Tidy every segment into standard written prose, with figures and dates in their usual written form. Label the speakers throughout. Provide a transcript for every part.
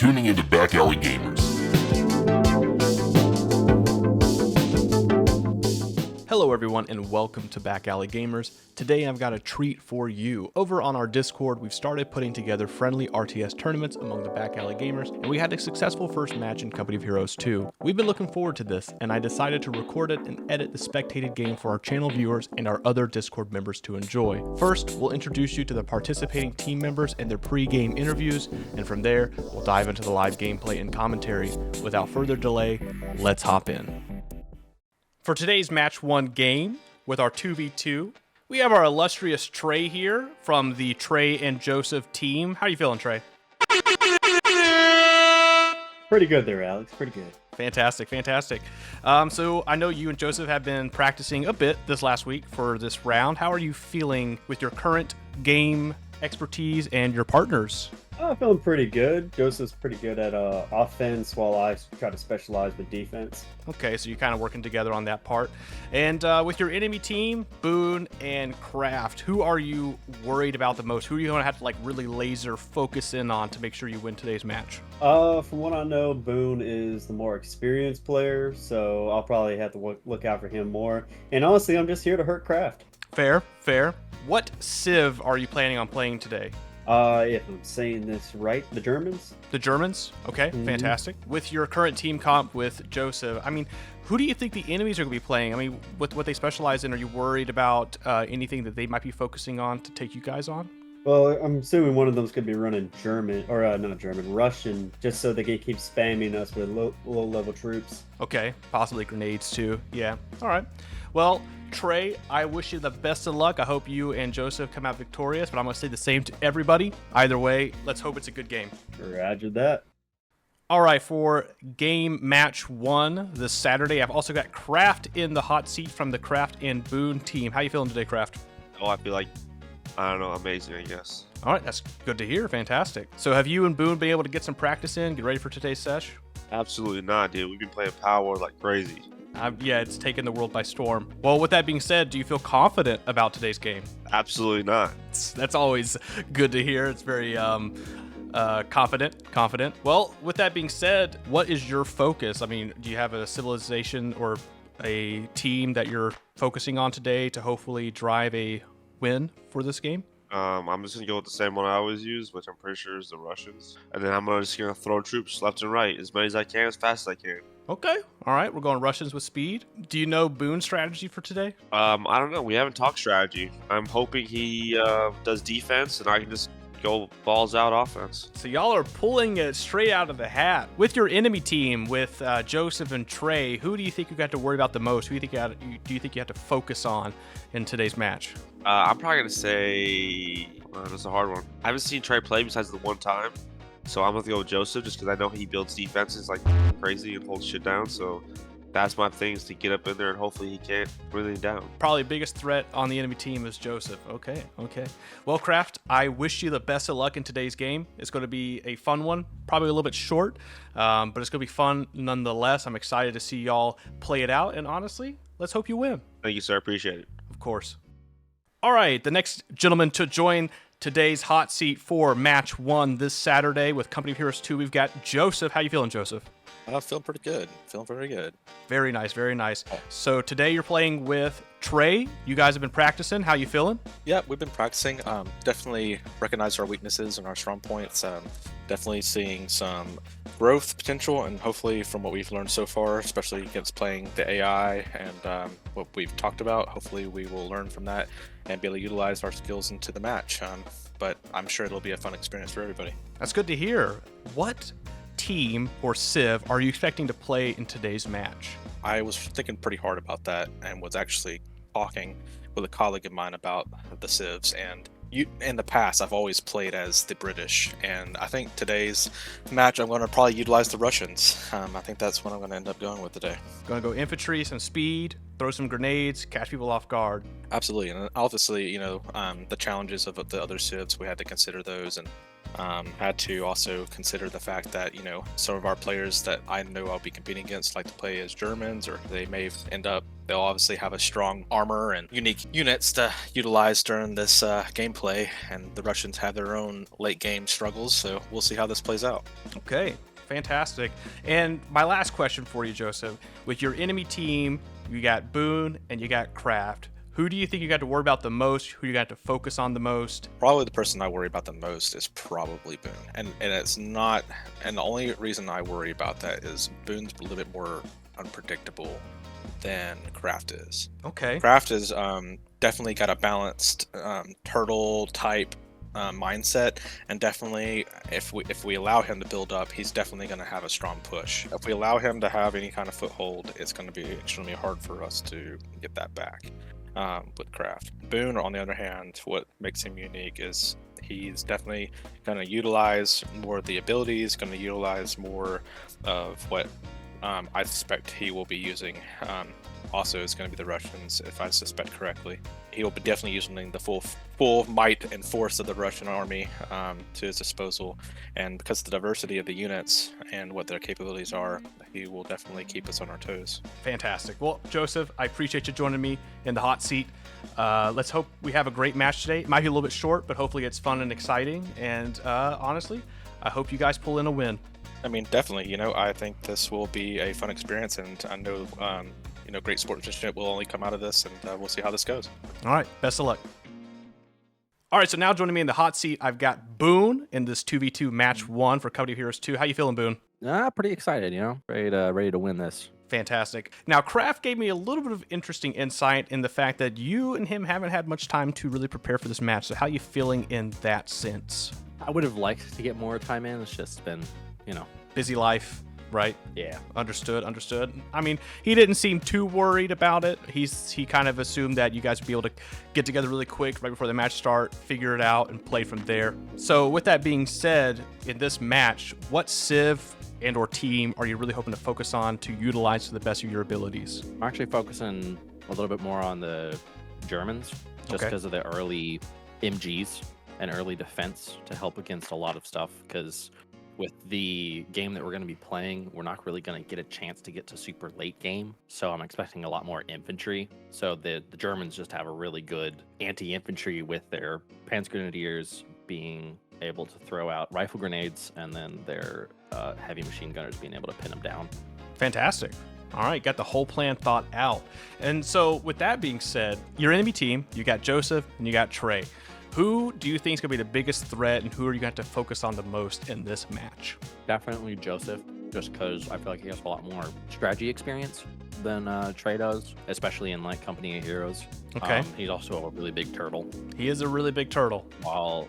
Speaker 1: tuning into Back Alley Gamers.
Speaker 2: Hello everyone and welcome to Back Alley Gamers. Today I've got a treat for you. Over on our Discord, we've started putting together friendly RTS tournaments among the Back Alley Gamers, and we had a successful first match in Company of Heroes 2. We've been looking forward to this, and I decided to record it and edit the spectated game for our channel viewers and our other Discord members to enjoy. First, we'll introduce you to the participating team members and their pre-game interviews, and from there, we'll dive into the live gameplay and commentary. Without further delay, let's hop in. For today's match 1 game, with our 2v2, we have our illustrious Trey here from the Trey and Joseph team. How are you feeling, Trey?
Speaker 3: Pretty good there, Alex. Pretty good.
Speaker 2: Fantastic, fantastic. So I know you and Joseph have been practicing a bit this last week for this round. How are you feeling with your current game expertise and your partners?
Speaker 3: I'm feeling pretty good. Joseph's pretty good at offense while I try to specialize with defense.
Speaker 2: Okay, so you're kind of working together on that part. And with your enemy team, Boone and Kraft, who are you worried about the most? Who are you going to have to really laser focus in on to make sure you win today's match?
Speaker 3: From what I know, Boone is the more experienced player, so I'll probably have to look out for him more. And honestly, I'm just here to hurt Kraft.
Speaker 2: Fair, fair. What Civ are you planning on playing today?
Speaker 3: If I'm saying this right, the Germans?
Speaker 2: The Germans? Okay, fantastic. With your current team comp with Joseph, who do you think the enemies are going to be playing? With what they specialize in, are you worried about anything that they might be focusing on to take you guys on?
Speaker 3: Well, I'm assuming one of them's going to be running Russian, just so they can keep spamming us with low-level troops.
Speaker 2: Okay, possibly grenades too. Yeah, all right. Well, Trey, I wish you the best of luck. I hope you and Joseph come out victorious, but I'm going to say the same to everybody. Either way, let's hope it's a good game.
Speaker 3: Roger that.
Speaker 2: All right, for game match 1 this Saturday, I've also got Kraft in the hot seat from the Kraft and Boone team. How you feeling today, Kraft?
Speaker 4: Oh, I feel like, amazing, I guess.
Speaker 2: All right, that's good to hear. Fantastic. So have you and Boone been able to get some practice in, get ready for today's sesh?
Speaker 4: Absolutely not, dude. We've been playing Power like crazy.
Speaker 2: Yeah, it's taken the world by storm. Well, with that being said, do you feel confident about today's game?
Speaker 4: Absolutely not.
Speaker 2: That's always good to hear. It's very confident. Well, with that being said, what is your focus? Do you have a civilization or a team that you're focusing on today to hopefully drive a win for this game?
Speaker 4: I'm just going to go with the same one I always use, which I'm pretty sure is the Russians. And then I'm just going to throw troops left and right, as many as I can, as fast as I can.
Speaker 2: Okay. All right. We're going Russians with speed. Do you know Boone's strategy for today?
Speaker 4: I don't know. We haven't talked strategy. I'm hoping he does defense, and I can just go balls out offense.
Speaker 2: So y'all are pulling it straight out of the hat. With your enemy team, with Joseph and Trey, who do you think you got to worry about the most? Who do you think you have to focus on in today's match?
Speaker 4: I'm probably going to say, that's a hard one. I haven't seen Trey play besides the one time, so I'm going to go with Joseph just because I know he builds defenses like crazy and holds shit down, so that's my thing, is to get up in there and hopefully he can't bring anything down.
Speaker 2: Probably biggest threat on the enemy team is Joseph. Okay. Well, Kraft, I wish you the best of luck in today's game. It's going to be a fun one, probably a little bit short, but it's going to be fun nonetheless. I'm excited to see y'all play it out, and honestly, let's hope you win.
Speaker 4: Thank you, sir. Appreciate it.
Speaker 2: Of course. All right, the next gentleman to join today's hot seat for match 1 this Saturday with Company of Heroes 2, we've got Joseph. How you feeling, Joseph?
Speaker 5: I feel pretty good. Feeling very good.
Speaker 2: Very nice, very nice. So today you're playing with Trey. You guys have been practicing. How you feeling?
Speaker 5: Yeah, we've been practicing. Definitely recognize our weaknesses and our strong points. Definitely seeing some growth potential, and hopefully from what we've learned so far, especially against playing the AI and what we've talked about, hopefully we will learn from that and be able to utilize our skills into the match. But I'm sure it'll be a fun experience for everybody.
Speaker 2: That's good to hear. What team or Civ are you expecting to play in today's match?
Speaker 5: I was thinking pretty hard about that and was actually talking with a colleague of mine about the Civs, and in the past I've always played as the British, and I think today's match I'm going to probably utilize the Russians. I think that's what I'm going to end up going with today.
Speaker 2: Going to go infantry, some speed, throw some grenades, catch people off guard.
Speaker 5: Absolutely, and obviously, the challenges of the other Civs, we had to consider those, and had to also consider the fact that, some of our players that I know I'll be competing against like to play as Germans, or they may end up they'll obviously have a strong armor and unique units to utilize during this gameplay, and the Russians have their own late game struggles, so we'll see how this plays out.
Speaker 2: Okay, fantastic. And my last question for you, Joseph. With your enemy team, you got Boone and you got Kraft. Who do you think you got to worry about the most? Who you got to focus on the most?
Speaker 5: Probably the person I worry about the most is probably Boone. And it's not, and the only reason I worry about that is Boone's a little bit more unpredictable than Kraft is.
Speaker 2: Okay.
Speaker 5: Kraft is definitely got a balanced turtle type mindset, and definitely if we allow him to build up, he's definitely going to have a strong push. If we allow him to have any kind of foothold, it's going to be extremely hard for us to get that back. With Kraft. Boone, on the other hand, what makes him unique is he's definitely going to utilize more of the abilities, going to utilize more of what I suspect he will be using. Also, is going to be the Russians, if I suspect correctly. He will be definitely using the full might and force of the Russian army to his disposal, and because of the diversity of the units and what their capabilities are, he will definitely keep us on our toes.
Speaker 2: Fantastic. Well, Joseph, I appreciate you joining me in the hot seat. Let's hope we have a great match today. It might be a little bit short, but hopefully it's fun and exciting. And honestly, I hope you guys pull in a win.
Speaker 5: I mean, definitely. I think this will be a fun experience, and I know great sportsmanship will only come out of this, and we'll see how this goes.
Speaker 2: All right, best of luck. All right, so now joining me in the hot seat, I've got Boone in this 2v2 match 1 for Company of Heroes 2. How you feeling, Boone?
Speaker 6: Pretty excited, ready to win this.
Speaker 2: Fantastic. Now, Kraft gave me a little bit of interesting insight in the fact that you and him haven't had much time to really prepare for this match. So how you feeling in that sense?
Speaker 6: I would have liked to get more time in. It's just been,
Speaker 2: Busy life, right?
Speaker 6: Yeah.
Speaker 2: Understood. I mean, he didn't seem too worried about it. He kind of assumed that you guys would be able to get together really quick right before the match start, figure it out, and play from there. So with that being said, in this match, what civ and or team are you really hoping to focus on to utilize to the best of your abilities?
Speaker 6: I'm actually focusing a little bit more on the Germans, just because of the early MGs and early defense to help against a lot of stuff, because with the game that we're going to be playing, we're not really going to get a chance to get to super late game. So I'm expecting a lot more infantry. So the Germans just have a really good anti-infantry with their Panzergrenadiers being able to throw out rifle grenades, and then their heavy machine gunners being able to pin them down.
Speaker 2: Fantastic. All right, got the whole plan thought out. And so with that being said, your enemy team, you got Joseph and you got Trey. Who do you think is going to be the biggest threat, and who are you going to have to focus on the most in this match?
Speaker 6: Definitely Joseph, just because I feel like he has a lot more strategy experience than Trey does, especially in Company of Heroes.
Speaker 2: Okay.
Speaker 6: He's also a really big turtle.
Speaker 2: He is a really big turtle.
Speaker 6: While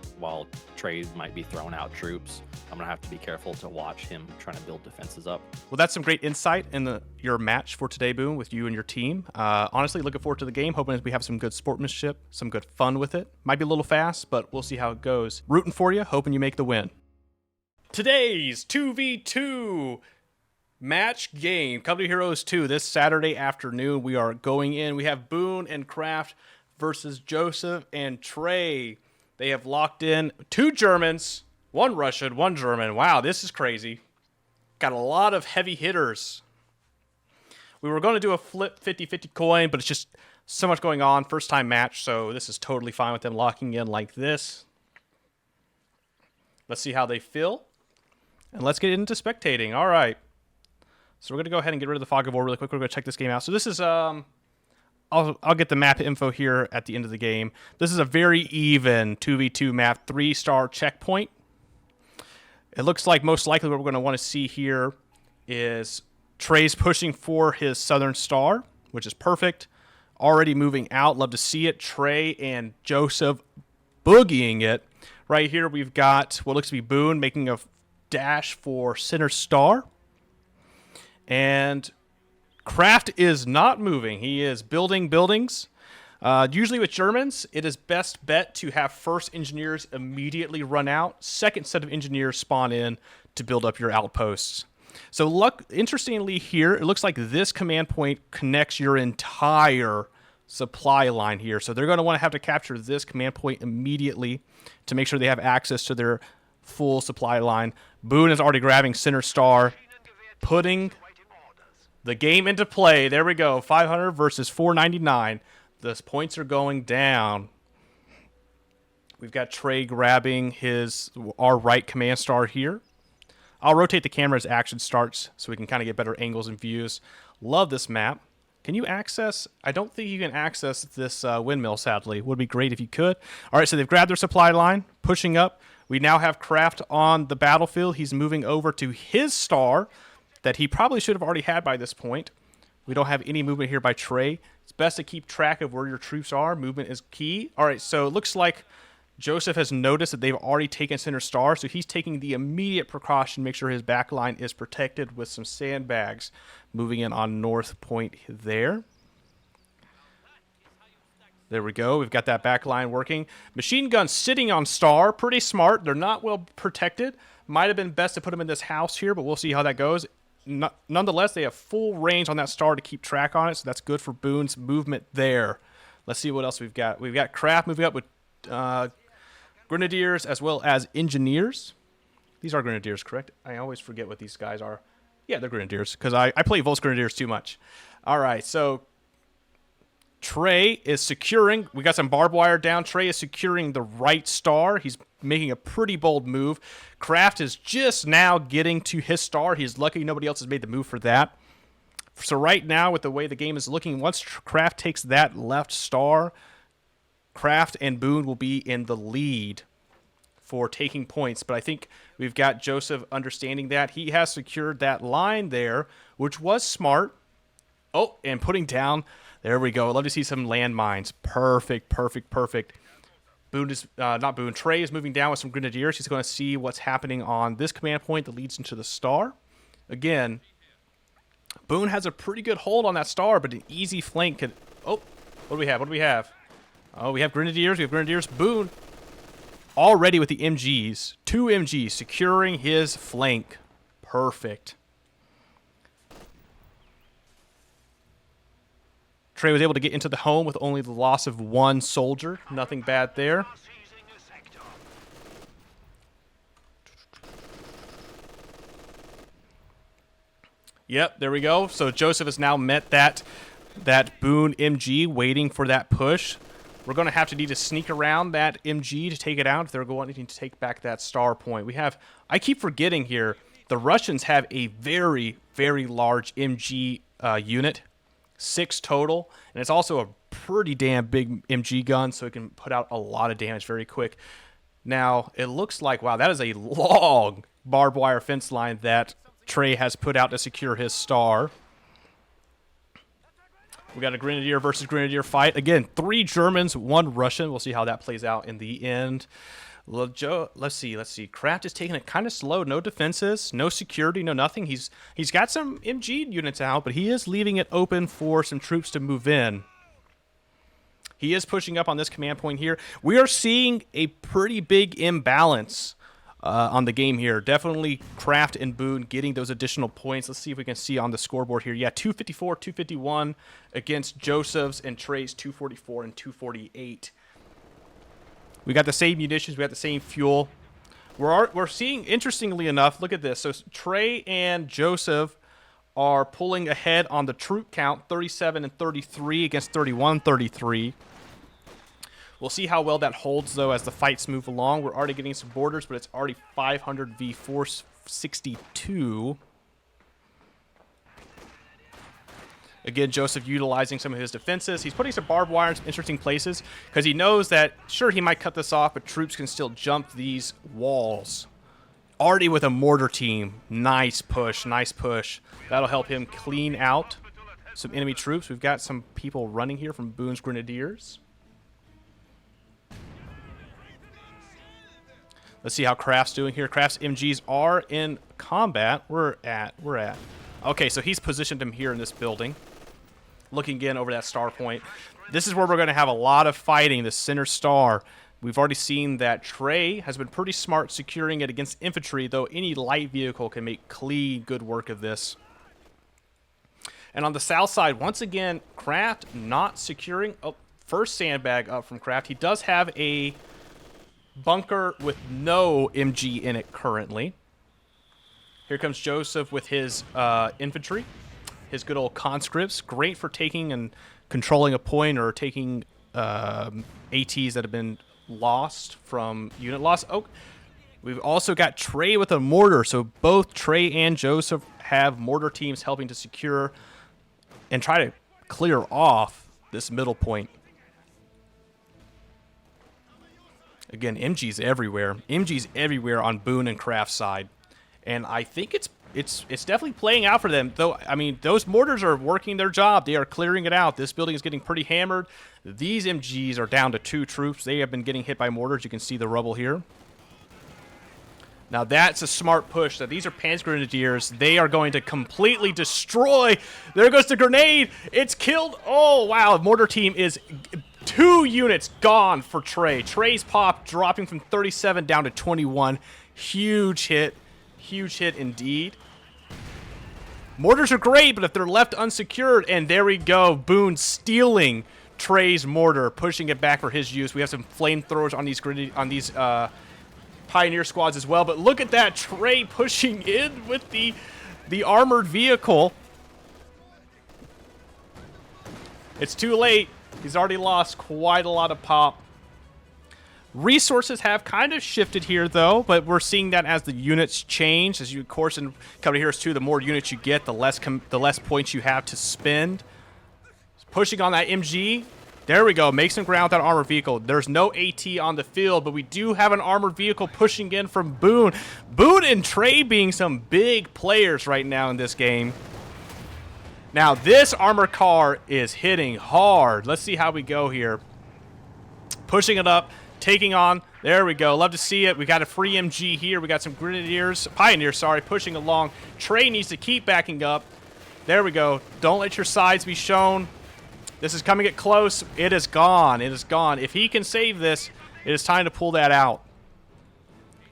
Speaker 6: Trey might be throwing out troops, I'm gonna have to be careful to watch him trying to build defenses up.
Speaker 2: Well, that's some great insight in your match for today, Boone, with you and your team. Honestly, looking forward to the game, hoping we have some good sportsmanship, some good fun with it. Might be a little fast, but we'll see how it goes. Rooting for you, hoping you make the win. Today's 2v2 match game, Company of Heroes 2, this Saturday afternoon. We are going in. We have Boone and Kraft versus Joseph and Trey. They have locked in 2 Germans, 1 Russian, 1 German. Wow, this is crazy. Got a lot of heavy hitters. We were going to do a flip 50-50 coin, but it's just so much going on. First time match, so this is totally fine with them locking in like this. Let's see how they feel. And let's get into spectating. All right. So we're going to go ahead and get rid of the fog of war really quick. We're going to check this game out. So this is, I'll get the map info here at the end of the game. This is a very even 2v2 map, 3-star checkpoint. It looks like most likely what we're going to want to see here is Trey's pushing for his Southern Star, which is perfect. Already moving out. Love to see it. Trey and Joseph boogieing it. Right here we've got what looks to be Boone making a dash for Center Star. And Kraft is not moving. He is building buildings. Usually with Germans, it is best bet to have first engineers immediately run out. Second set of engineers spawn in to build up your outposts. So interestingly here, it looks like this command point connects your entire supply line here. So they're going to want to have to capture this command point immediately to make sure they have access to their full supply line. Boone is already grabbing Center Star, putting The game into play. There we go. 500 versus 499. The points are going down. We've got Trey grabbing our right command star here. I'll rotate the camera as action starts so we can kind of get better angles and views. Love this map. Can you access? I don't think you can access this windmill, sadly. Would be great if you could. All right, so they've grabbed their supply line, pushing up. We now have Kraft on the battlefield. He's moving over to his star that he probably should have already had by this point. We don't have any movement here by Trey. It's best to keep track of where your troops are. Movement is key. All right, so it looks like Joseph has noticed that they've already taken center star, so he's taking the immediate precaution to make sure his back line is protected with some sandbags. Moving in on north point there. There we go. We've got that back line working. Machine gun sitting on star. Pretty smart. They're not well protected. Might have been best to put them in this house here, but we'll see how that goes. Nonetheless, they have full range on that star to keep track on it, so that's good for Boone's movement there. Let's see what else we've got. We've got Kraft moving up with Grenadiers as well as Engineers. These are Grenadiers, correct? I always forget what these guys are. Yeah, they're Grenadiers, because I play Volks Grenadiers too much. All right, so Trey is securing. We got some barbed wire down. Trey is securing the right star. He's making a pretty bold move. Kraft is just now getting to his star. He's lucky nobody else has made the move for that. So right now, with the way the game is looking, once Kraft takes that left star, Kraft and Boone will be in the lead for taking points. But I think we've got Joseph understanding that. He has secured that line there, which was smart. Oh, and putting down, there we go. I'd love to see some landmines. Perfect, perfect, perfect. Boone is, not Boone, Trey is moving down with some Grenadiers. He's going to see what's happening on this command point that leads into the star. Again, Boone has a pretty good hold on that star, but an easy flank could... Oh, what do we have? What do we have? Oh, we have Grenadiers. We have Grenadiers. Boone already with the MGs. 2 MGs securing his flank. Perfect. Trey was able to get into the home with only the loss of 1 soldier. Nothing bad there. Yep, there we go. So Joseph has now met that Boone MG waiting for that push. We're going to need to sneak around that MG to take it out if they're going to take back that star point. I keep forgetting here, the Russians have a very, very large MG unit. 6 total, and it's also a pretty damn big MG gun, so it can put out a lot of damage very quick. Now, it looks like, wow, that is a long barbed wire fence line that Trey has put out to secure his star. We got a Grenadier versus Grenadier fight. Again, 3 Germans, 1 Russian. We'll see how that plays out in the end. Let's see. Kraft is taking it kind of slow. No defenses, no security, no nothing. He's got some MG units out, but he is leaving it open for some troops to move in. He is pushing up on this command point here. We are seeing a pretty big imbalance on the game here. Definitely Kraft and Boone getting those additional points. Let's see if we can see on the scoreboard here. Yeah, 254, 251 against Joseph's and Trey's 244 and 248. We got the same munitions. We got the same fuel. We're seeing, interestingly enough, look at this. So Trey and Joseph are pulling ahead on the troop count, 37 and 33 against 31 33. We'll see how well that holds, though, as the fights move along. We're already getting some borders, but it's already 500 v 462. Again, Joseph utilizing some of his defenses. He's putting some barbed wire in some interesting places because he knows that, sure, he might cut this off, but troops can still jump these walls. Already with a mortar team. Nice push, nice push. That'll help him clean out some enemy troops. We've got some people running here from Boone's Grenadiers. Let's see how Kraft's doing here. Kraft's MGs are in combat. We're at. Okay, so he's positioned him here in this building. Looking again over that star point. This is where we're going to have a lot of fighting, the center star. We've already seen that Trey has been pretty smart securing it against infantry, though any light vehicle can make clean, good work of this. And on the south side, once again, Kraft not securing. Oh, first sandbag up from Kraft. He does have a bunker with no MG in it currently. Here comes Joseph with his infantry. his good old conscripts. Great for taking and controlling a point or taking ATs that have been lost from unit loss. Oh, we've also got Trey with a mortar. So both Trey and Joseph have mortar teams helping to secure and try to clear off this middle point. Again, MG's everywhere. MG's everywhere on Boone and Kraft's side. And I think it's definitely playing out for them. Though, I mean, those mortars are working their job. They are clearing it out. This building is getting pretty hammered. These MGs are down to 2 troops. They have been getting hit by mortars. You can see the rubble here. Now, that's a smart push. So these are Panzer Grenadiers. They are going to completely destroy. There goes the grenade. It's killed. Oh, wow. Mortar team is 2 units gone for Trey. Trey's pop dropping from 37 down to 21. Huge hit. Huge hit indeed. Mortars are great, but if they're left unsecured, and there we go, Boone stealing Trey's mortar, pushing it back for his use. We have some flamethrowers on these Pioneer squads as well, but look at that, Trey pushing in with the armored vehicle. It's too late. He's already lost quite a lot of pop. Resources have kind of shifted here, though, but we're seeing that as the units change. As you, of course, in Company Heroes 2, the more units you get, the less points you have to spend. Pushing on that MG. There we go. Make some ground with that armored vehicle. There's no AT on the field, but we do have an armored vehicle pushing in from Boone. Boone and Trey being some big players right now in this game. Now, this armored car is hitting hard. Let's see how we go here. Pushing it up. Taking on, there we go. Love to see it. We got a free MG here. We got some Pioneers, sorry, pushing along. Trey needs to keep backing up. There we go. Don't let your sides be shown. This is coming it close. It is gone. It is gone. If he can save this, it is time to pull that out.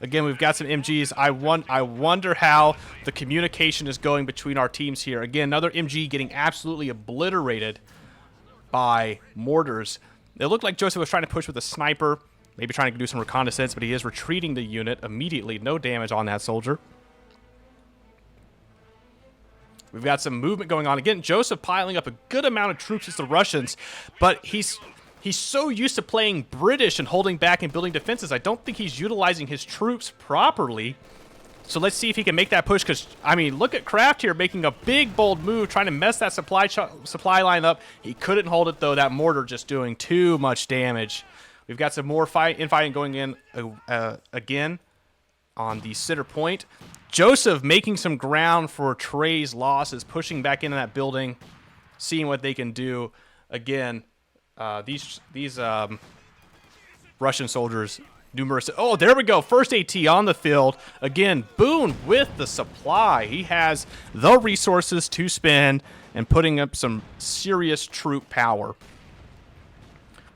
Speaker 2: Again, we've got some MGs. I wonder how the communication is going between our teams here. Again, another MG getting absolutely obliterated by mortars. It looked like Joseph was trying to push with a sniper. Maybe trying to do some reconnaissance, but he is retreating the unit immediately. No damage on that soldier. We've got some movement going on. Again, Joseph piling up a good amount of troops as the Russians, but he's so used to playing British and holding back and building defenses. I don't think he's utilizing his troops properly. So let's see if he can make that push, because, I mean, look at Kraft here making a big, bold move, trying to mess that supply line up. He couldn't hold it, though. That mortar just doing too much damage. We've got some more infighting going in again on the center point. Joseph making some ground for Trey's losses, pushing back into that building, seeing what they can do. Again, these Russian soldiers, numerous. Oh, there we go. First AT on the field. Again, Boone with the supply. He has the resources to spend and putting up some serious troop power.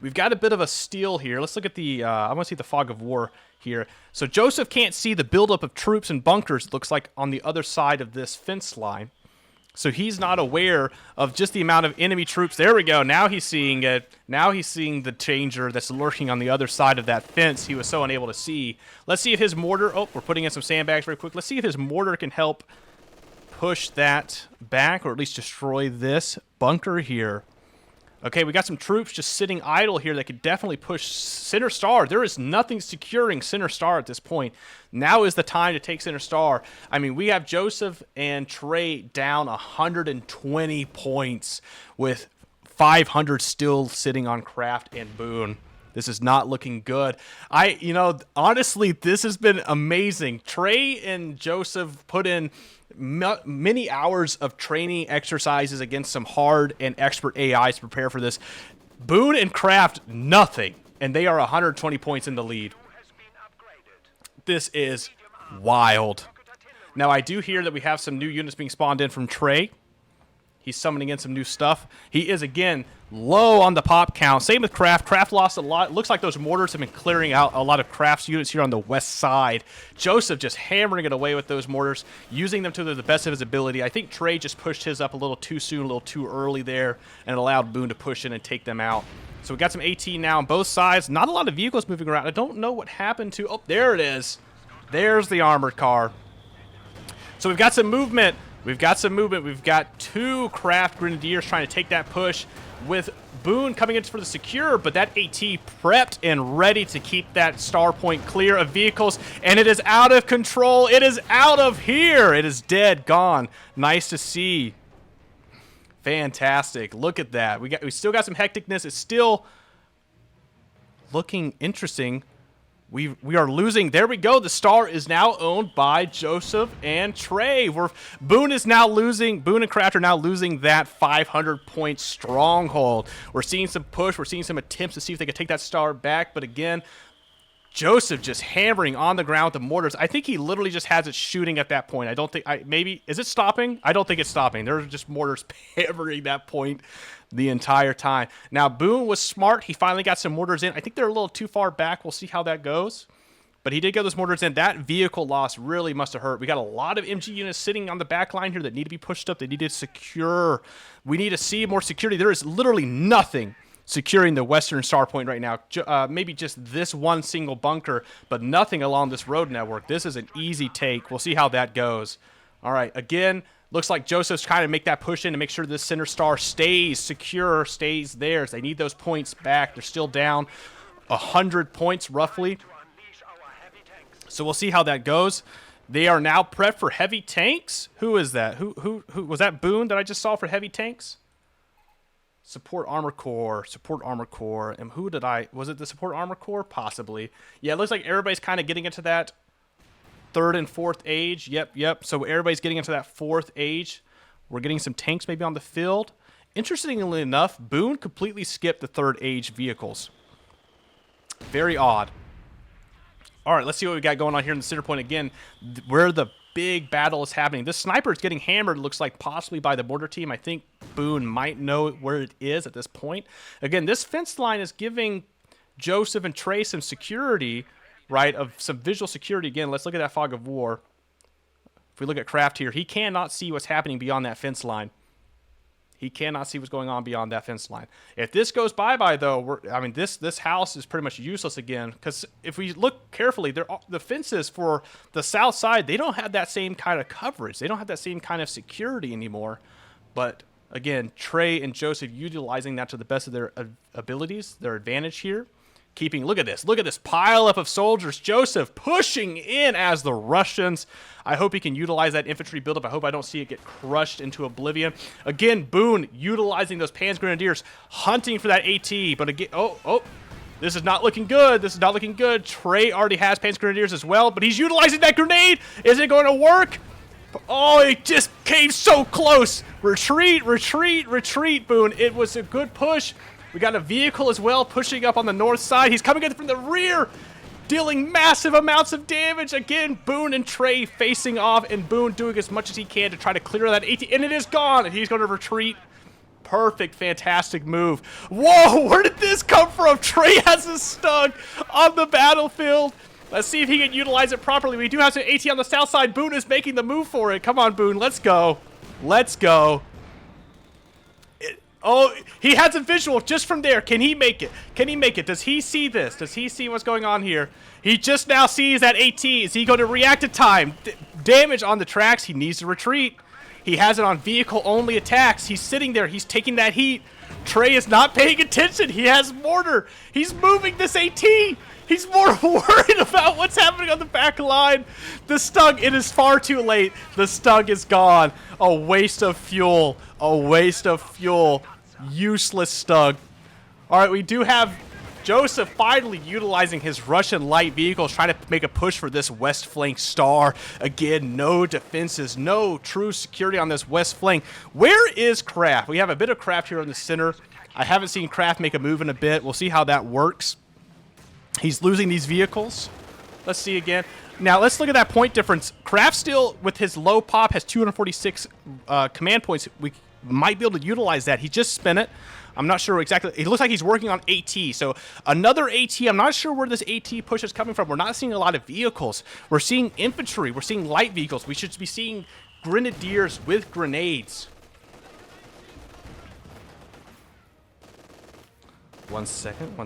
Speaker 2: We've got a bit of a steal here. Let's look at the, I want to see the fog of war here. So Joseph can't see the buildup of troops and bunkers, it looks like, on the other side of this fence line. So he's not aware of just the amount of enemy troops. There we go. Now he's seeing it. Now he's seeing the danger that's lurking on the other side of that fence he was so unable to see. Let's see if his mortar, oh, we're putting in some sandbags very quick. Let's see if his mortar can help push that back, or at least destroy this bunker here. Okay, we got some troops just sitting idle here that could definitely push Center Star. There is nothing securing Center Star at this point. Now is the time to take Center Star. I mean, we have Joseph and Trey down 120 points with 500 still sitting on Kraft and Boone. This is not looking good. Honestly, this has been amazing. Trey and Joseph put in many hours of training exercises against some hard and expert AIs to prepare for this. Boone and Kraft, nothing. And they are 120 points in the lead. This is wild. Now, I do hear that we have some new units being spawned in from Trey. He's summoning in some new stuff. He is, again, low on the pop count. Same with Kraft. Kraft lost a lot. Looks like those mortars have been clearing out a lot of Kraft's units here on the west side. Joseph just hammering it away with those mortars, using them to the best of his ability. I think Trey just pushed his up a little too soon, a little too early there, and it allowed Boone to push in and take them out. So we got some AT now on both sides. Not a lot of vehicles moving around. I don't know what happened to... Oh, there it is. There's the armored car. So we've got some movement We've got some movement. We've got 2 Craft Grenadiers trying to take that push with Boone coming in for the secure, but that AT prepped and ready to keep that star point clear of vehicles, and it is out of control. It is out of here. It is dead, gone. Nice to see. Fantastic. Look at that. We still got some hecticness. It's still looking interesting. We are losing. There we go. The star is now owned by Joseph and Trey. Boone is now losing. Boone and Craft are now losing that 500-point stronghold. We're seeing some push. We're seeing some attempts to see if they can take that star back. But again, Joseph just hammering on the ground with the mortars. I think he literally just has it shooting at that point. I don't think maybe is it stopping? I don't think it's stopping. There's just mortars hammering that point the entire time. Now Boone was smart. He finally got some mortars in. I think they're a little too far back. We'll see how that goes. But he did get those mortars in. That vehicle loss really must have hurt. We got a lot of MG units sitting on the back line here that need to be pushed up. They need to secure. We need to see more security. There is literally nothing securing the western star point right now. Maybe just this one single bunker, but nothing along this road network. This is an easy take. We'll see how that goes. All right, again, looks like Joseph's trying to make that push in to make sure this center star stays secure, stays theirs. They need those points back. They're still down 100 points roughly. So we'll see how that goes. They are now prepped for heavy tanks. Who is that? Who was that? Boone that I just saw for heavy tanks? Support Armor Corps, and who did was it the Support Armor Corps? Possibly. Yeah, it looks like everybody's kind of getting into that 3rd and 4th age. Yep. So everybody's getting into that 4th age. We're getting some tanks maybe on the field. Interestingly enough, Boone completely skipped the 3rd age vehicles. Very odd. All right, let's see what we got going on here in the center point again, where the big battle is happening. This sniper is getting hammered, looks like possibly by the border team. I think Boone might know where it is at this point. Again, this fence line is giving Joseph and Trey some security, right, of some visual security. Again, let's look at that fog of war. If we look at Craft here, he cannot see what's happening beyond that fence line. He cannot see what's going on beyond that fence line. If this goes bye-bye, though, this house is pretty much useless again. Because if we look carefully, the fences for the south side, they don't have that same kind of coverage. They don't have that same kind of security anymore. But again, Trey and Joseph utilizing that to the best of their abilities, their advantage here. Look at this pile up of soldiers. Joseph pushing in as the Russians. I hope he can utilize that infantry buildup. I hope I don't see it get crushed into oblivion. Again, Boone utilizing those Panzer Grenadiers, hunting for that AT. But again, this is not looking good. Trey already has Panzer Grenadiers as well, but he's utilizing that grenade. Is it going to work? Oh, it just came so close. Retreat, Boone. It was a good push. We got a vehicle as well pushing up on the north side. He's coming in from the rear, dealing massive amounts of damage. Again, Boone and Trey facing off, and Boone doing as much as he can to try to clear that AT, and it is gone, and he's going to retreat. Perfect, fantastic move. Whoa, where did this come from? Trey has us stuck on the battlefield. Let's see if he can utilize it properly. We do have some AT on the south side. Boone is making the move for it. Come on, Boone, let's go. Oh, he has a visual just from there. Can he make it? Does he see this? Does he see what's going on here? He just now sees that AT. Is he going to react to time? Damage on the tracks. He needs to retreat. He has it on vehicle-only attacks. He's sitting there. He's taking that heat. Trey is not paying attention. He has mortar. He's moving this AT. He's more worried about what's happening on the back line. The Stug, it is far too late. The Stug is gone. A waste of fuel. Useless Stug. All right, we do have Joseph finally utilizing his Russian light vehicles, trying to make a push for this west flank star. Again, no defenses, no true security on this west flank. Where is Craft? We have a bit of Craft here in the center. I haven't seen Craft make a move in a bit. We'll see how that works. He's losing these vehicles. Let's see again. Now, let's look at that point difference. Craft still, with his low pop, has 246 command points. We might be able to utilize that. He just spent it. I'm not sure exactly. It looks like he's working on AT. So another AT. I'm not sure where this AT push is coming from. We're not seeing a lot of vehicles. We're seeing infantry. We're seeing light vehicles. We should be seeing grenadiers with grenades. One second.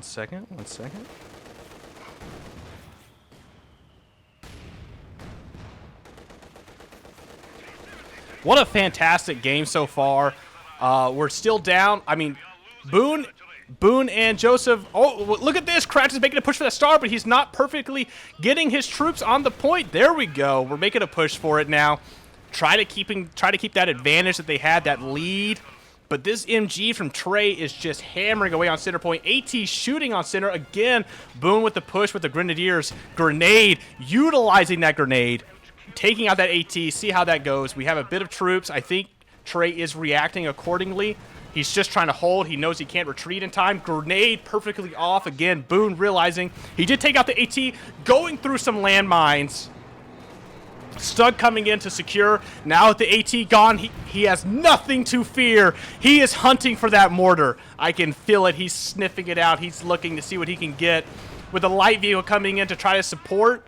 Speaker 2: What a fantastic game so far. We're still down. I mean, Boone and Joseph. Oh, look at this. Kraft is making a push for that star, but he's not perfectly getting his troops on the point. There we go. We're making a push for it now. Try to keep that advantage that they had, that lead. But this MG from Trey is just hammering away on center point. AT shooting on center again. Boone with the push with the Grenadiers. Grenade, utilizing that grenade. Taking out that AT, see how that goes. We have a bit of troops. I think Trey is reacting accordingly. He's just trying to hold. He knows he can't retreat in time. Grenade perfectly off. Again, Boone realizing he did take out the AT, going through some landmines. Stug coming in to secure. Now with the AT gone, he has nothing to fear. He is hunting for that mortar. I can feel it. He's sniffing it out. He's looking to see what he can get. With a light vehicle coming in to try to support.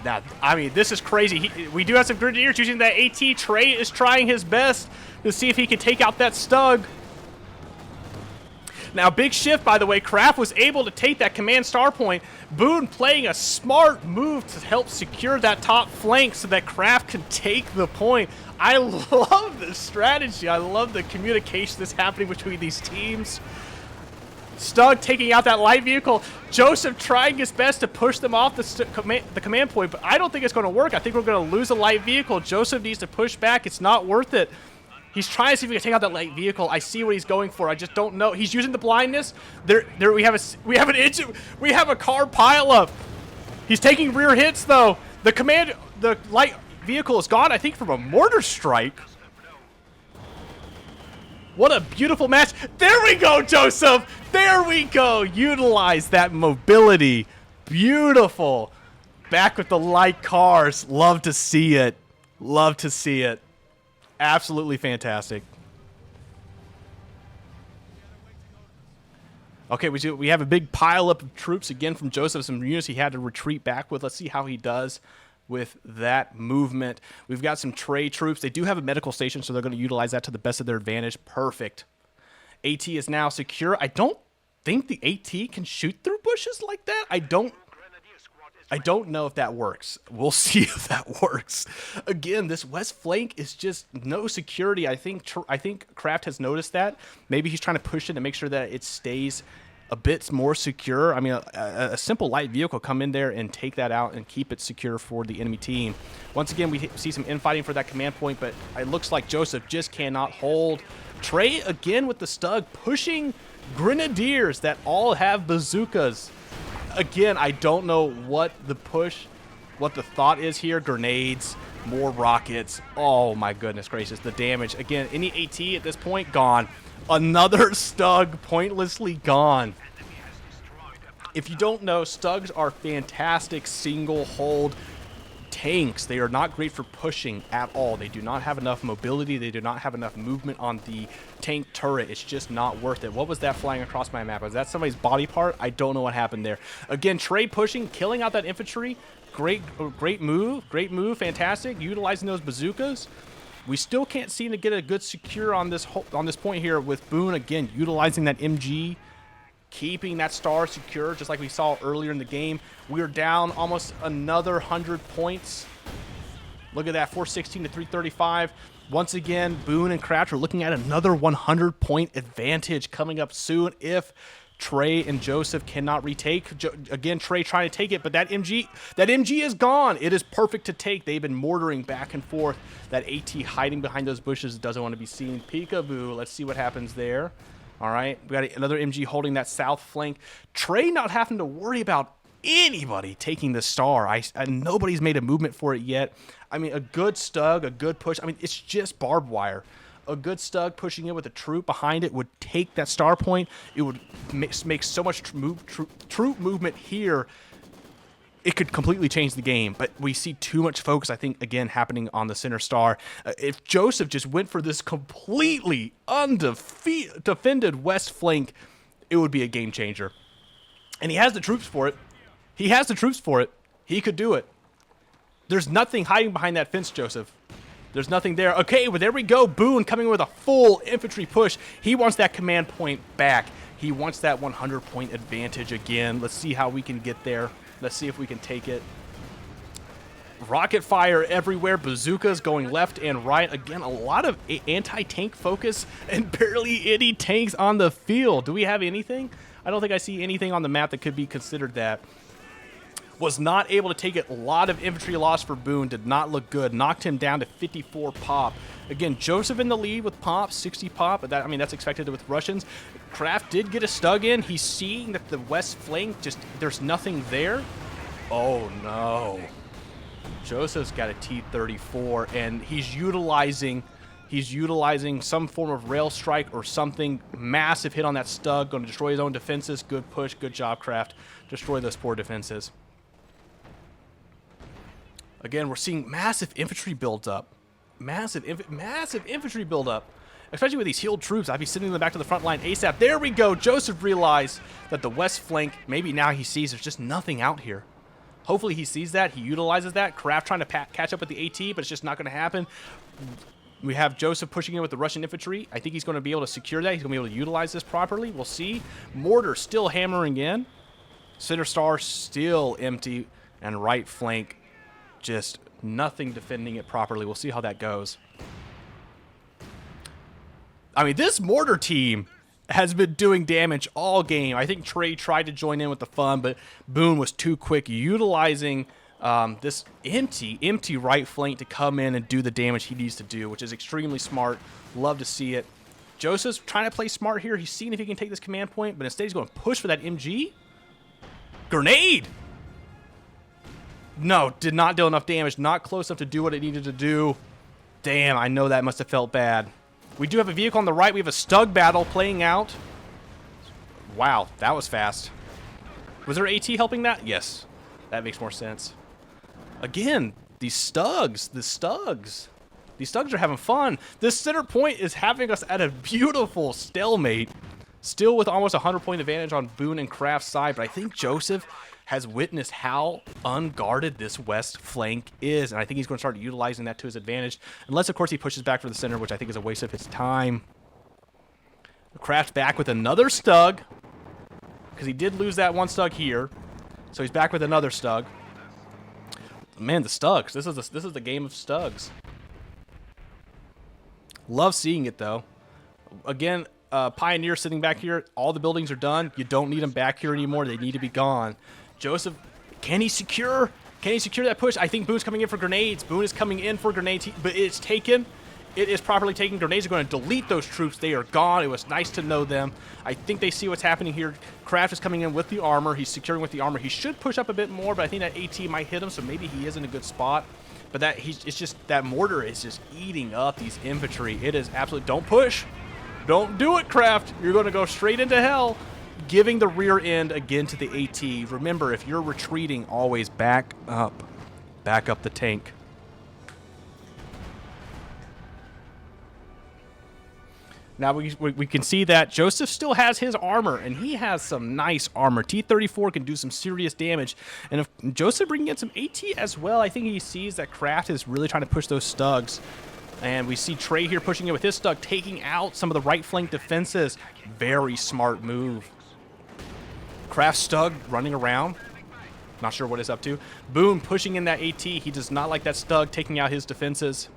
Speaker 2: Now, I mean, this is crazy. We do have some Grenadiers using that AT. Trey is trying his best to see if he can take out that Stug. Now, big shift, by the way. Kraft was able to take that command star point. Boone playing a smart move to help secure that top flank so that Kraft can take the point. I love this strategy. I love the communication that's happening between these teams. Stug taking out that light vehicle. Joseph trying his best to push them off the command point, but I don't think it's going to work. I think we're going to lose a light vehicle. Joseph needs to push back. It's not worth it. He's trying to see if he can take out that light vehicle. I see what he's going for. I just don't know. He's using the blindness. There we have an engine. We have a car pileup. He's taking rear hits though. The light vehicle is gone, I think, from a mortar strike. What a beautiful match. There we go, Joseph. There we go. Utilize that mobility. Beautiful. Back with the light cars. Love to see it. Love to see it. Absolutely fantastic. Okay, we have a big pile up of troops again from Joseph. Some units he had to retreat back with. Let's see how he does with that movement. We've got some Trey troops. They do have a medical station, so they're going to utilize that to the best of their advantage. Perfect. AT is now secure. I don't think the AT can shoot through bushes like that. I don't know if that works. We'll see if that works. Again, this west flank is just no security. I think Kraft has noticed that. Maybe he's trying to push it to make sure that it stays a bit more secure. I mean, a simple light vehicle come in there and take that out and keep it secure for the enemy team. Once again, we see some infighting for that command point, but it looks like Joseph just cannot hold. Trey again with the Stug pushing Grenadiers that all have bazookas. Again, I don't know what the thought is here. Grenades, more rockets. Oh my goodness gracious, the damage. Again, any AT at this point, gone. Another Stug pointlessly gone. If you don't know, Stugs are fantastic single hold tanks. They are not great for pushing at all. They do not have enough mobility. They do not have enough movement on the tank turret. It's just not worth it. What was that flying across my map? Was that somebody's body part? I don't know what happened there. Again, Trey pushing, killing out that infantry. Great move. Great move. Fantastic. Utilizing those bazookas. We still can't seem to get a good secure on this point here with Boone again utilizing that MG, keeping that star secure just like we saw earlier in the game. We're down almost another 100 points. Look at that, 416 to 335. Once again, Boone and Kraft are looking at another 100-point advantage coming up soon if Trey and Joseph cannot retake. Again, Trey trying to take it, but that MG is gone. It is perfect to take. They've been mortaring back and forth. That AT hiding behind those bushes doesn't want to be seen. Peekaboo. Let's see what happens there. All right, we got another MG holding that south flank. Trey not having to worry about anybody taking the star. Nobody's made a movement for it yet. I mean, a good Stug, a good push. I mean, it's just barbed wire. A good Stug pushing in with a troop behind it would take that star point. It would make so much troop movement here. It could completely change the game, but we see too much focus, I think, again, happening on the center star. If Joseph just went for this completely undefended west flank, it would be a game changer. And he has the troops for it. He has the troops for it. He could do it. There's nothing hiding behind that fence, Joseph. There's nothing there. Okay, well, there we go. Boone coming with a full infantry push. He wants that command point back. He wants that 100-point advantage again. Let's see how we can get there. Let's see if we can take it. rocket fire everywhere. Bazookas going left and right. Again, a lot of anti-tank focus and barely any tanks on the field. Do we have anything? I don't think I see anything on the map that could be considered that. Was not able to take it. A lot of infantry loss for Boone. Did not look good. Knocked him down to 54 pop. Again, Joseph in the lead with pop, 60 pop. But that, I mean, that's expected with Russians. Kraft did get a stug in. He's seeing that the west flank, just there's nothing there. Oh, no. Joseph's got a T-34, and he's utilizing some form of rail strike or something. Massive hit on that stug. Going to destroy his own defenses. Good push. Good job, Kraft. Destroy those poor defenses. Again, we're seeing massive infantry build up. Massive infantry build up. Especially with these healed troops. I'd be sending them back to the front line ASAP. There we go. Joseph realized that the west flank, maybe now he sees there's just nothing out here. Hopefully he sees that. He utilizes that. Kraft trying to catch up with the AT, but it's just not going to happen. We have Joseph pushing in with the Russian infantry. I think he's going to be able to secure that. He's going to be able to utilize this properly. We'll see. Mortar still hammering in. Center Star still empty. And right flank, just nothing defending it properly. We'll see how that goes. I mean, this mortar team has been doing damage all game. I think Trey tried to join in with the fun, but Boone was too quick, utilizing this empty right flank to come in and do the damage he needs to do, which is extremely smart. Love to see it. Joseph's trying to play smart here. He's seeing if he can take this command point, but instead he's going to push for that MG. Grenade! No, did not deal enough damage. Not close enough to do what it needed to do. Damn, I know that must have felt bad. We do have a vehicle on the right. We have a Stug battle playing out. Wow, that was fast. Was there AT helping that? Yes. That makes more sense. Again, these Stugs. These Stugs are having fun. This center point is having us at a beautiful stalemate. Still with almost a 100-point advantage on Boone and Kraft's side, but I think Joseph has witnessed how unguarded this west flank is, and I think he's going to start utilizing that to his advantage, unless, of course, he pushes back for the center, which I think is a waste of his time. Kraft back with another Stug, because he did lose that one Stug here, so he's back with another Stug. Man, the Stugs. This is the game of Stugs. Love seeing it, though. Again, Pioneer sitting back here. All the buildings are done. You don't need them back here anymore. They need to be gone. Joseph, can he secure? Can he secure that push? I think Boone's coming in for grenades. Boone is coming in for grenades, but it's taken. It is properly taken. Grenades are going to delete those troops. They are gone. It was nice to know them. I think they see what's happening here. Kraft is coming in with the armor. He's securing with the armor. He should push up a bit more, but I think that AT might hit him, so maybe he is in a good spot. But it's just that mortar is just eating up these infantry. It is absolutely, don't push. Don't do it, Kraft. You're going to go straight into hell. Giving the rear end again to the AT. Remember, if you're retreating, always back up. Back up the tank. Now we can see that Joseph still has his armor, and he has some nice armor. T-34 can do some serious damage. And if Joseph bringing in some AT as well, I think he sees that Kraft is really trying to push those Stugs. And we see Trey here pushing it with his Stug, taking out some of the right flank defenses. Very smart move. Kraft Stug running around. Not sure what he's up to. Boone pushing in that AT. He does not like that Stug taking out his defenses.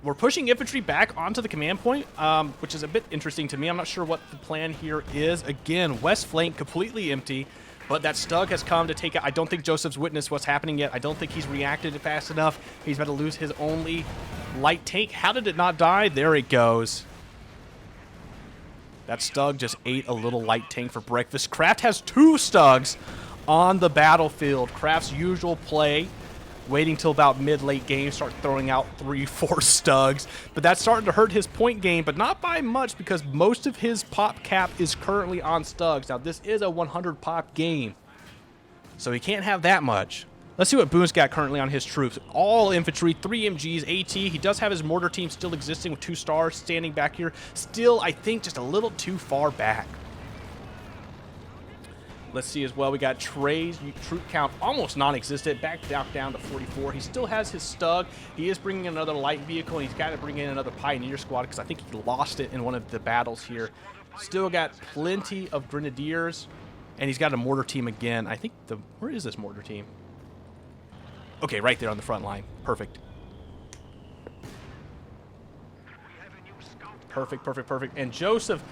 Speaker 2: We're pushing infantry back onto the command point, which is a bit interesting to me. I'm not sure what the plan here is. Again, west flank completely empty. But that Stug has come to take it. I don't think Joseph's witnessed what's happening yet. I don't think he's reacted fast enough. He's about to lose his only light tank. How did it not die? There it goes. That Stug just ate a little light tank for breakfast. Kraft has 2 Stugs on the battlefield. Kraft's usual play. Waiting till about mid-late game, start throwing out 3-4 Stugs. But that's starting to hurt his point game, but not by much because most of his pop cap is currently on Stugs. Now, this is a 100 pop game, so he can't have that much. Let's see what Boone's got currently on his troops. All infantry, 3 MGs, AT. He does have his mortar team still existing with 2 stars standing back here. Still, I think, just a little too far back. Let's see as well. We got Trey's troop count almost non-existent. Back down to 44. He still has his Stug. He is bringing in another light vehicle, and he's got to bring in another Pioneer squad because I think he lost it in one of the battles here. Still got plenty of Grenadiers. And he's got a mortar team again. I think where is this mortar team? Okay, right there on the front line. Perfect. Perfect, perfect, perfect. And Joseph,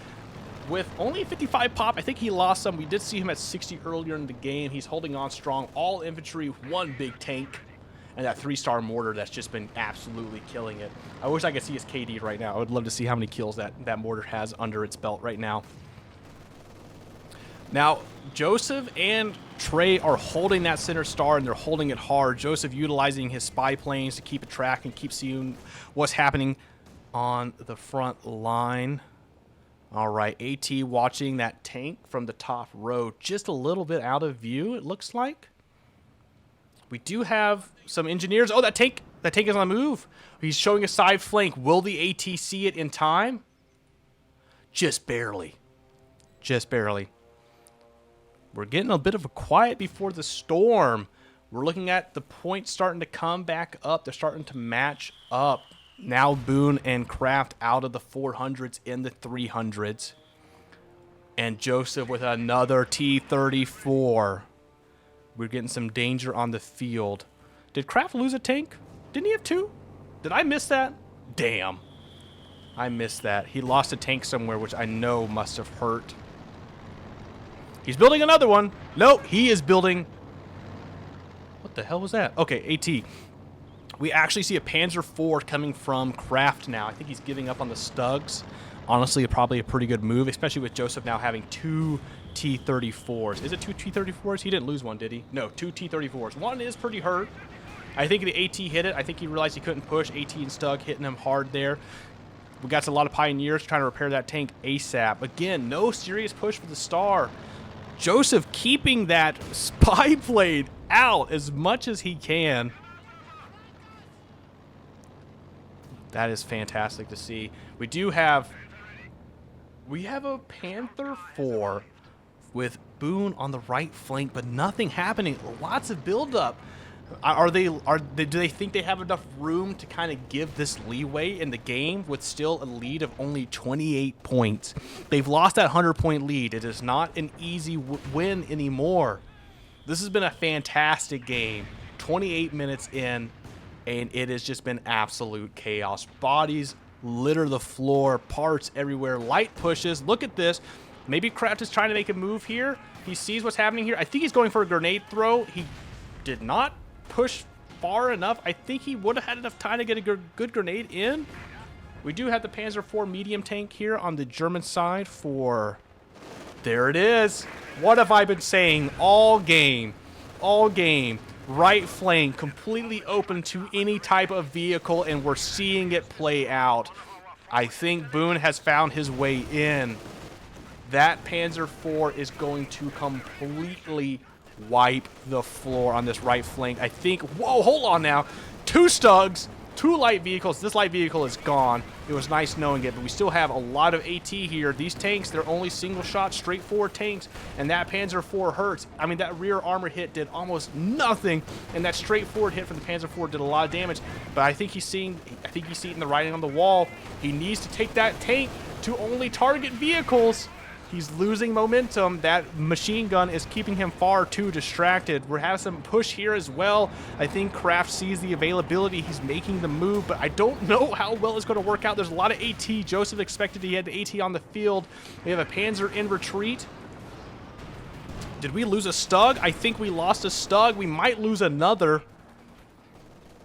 Speaker 2: with only 55 pop, I think he lost some. We did see him at 60 earlier in the game. He's holding on strong. All infantry, one big tank, and that 3-star mortar that's just been absolutely killing it. I wish I could see his KD right now. I would love to see how many kills that mortar has under its belt right now. Now, Joseph and Trey are holding that center star, and they're holding it hard. Joseph utilizing his spy planes to keep a track and keep seeing what's happening on the front line. All right, AT watching that tank from the top row, just a little bit out of view, it looks like. We do have some engineers. Oh, that tank is on the move. He's showing a side flank. Will the AT see it in time? Just barely. Just barely. We're getting a bit of a quiet before the storm. We're looking at the points starting to come back up. They're starting to match up. Now Boone and Kraft out of the 400s in the 300s. And Joseph with another T-34. We're getting some danger on the field. Did Kraft lose a tank? Didn't he have 2? Did I miss that? Damn. I missed that. He lost a tank somewhere, which I know must have hurt. He's building another one. Nope, he is building... What the hell was that? Okay, AT. We actually see a Panzer IV coming from Kraft now. I think he's giving up on the Stugs. Honestly, probably a pretty good move, especially with Joseph now having 2 T-34s. Is it 2 T-34s? He didn't lose one, did he? No, 2 T-34s. One is pretty hurt. I think the AT hit it. I think he realized he couldn't push. AT and Stug hitting him hard there. We got a lot of Pioneers trying to repair that tank ASAP. Again, no serious push for the Star. Joseph keeping that spy plane out as much as he can. That is fantastic to see. We have a Panther IV with Boone on the right flank, but nothing happening. Lots of buildup. Do they think they have enough room to kind of give this leeway in the game with still a lead of only 28 points? They've lost that 100-point lead. It is not an easy win anymore. This has been a fantastic game. 28 minutes in, and it has just been absolute chaos. Bodies litter the floor, parts everywhere, light pushes. Look at this. Maybe Kraft is trying to make a move here. He sees what's happening here. I think he's going for a grenade throw. He did not push far enough. I think he would have had enough time to get a good grenade in. We do have the Panzer IV medium tank here on the German side for... There it is. What have I been saying all game? All game. Right flank completely open to any type of vehicle, and we're seeing it play out. I think Boone has found his way in. That Panzer IV is going to completely wipe the floor on this right flank. I think, whoa, hold on now. 2 Stugs, 2 light vehicles. This light vehicle is gone. It was nice knowing it, but we still have a lot of AT here. These tanks, they're only single shot, straightforward tanks, and that Panzer IV hurts. I mean, that rear armor hit did almost nothing, and that straightforward hit from the Panzer IV did a lot of damage, but I think he's seeing the writing on the wall. He needs to take that tank to only target vehicles. He's losing momentum. That machine gun is keeping him far too distracted. We're having some push here as well. I think Kraft sees the availability. He's making the move, but I don't know how well it's going to work out. There's a lot of AT. Joseph expected he had the AT on the field. We have a Panzer in retreat. Did we lose a Stug? I think we lost a Stug. We might lose another.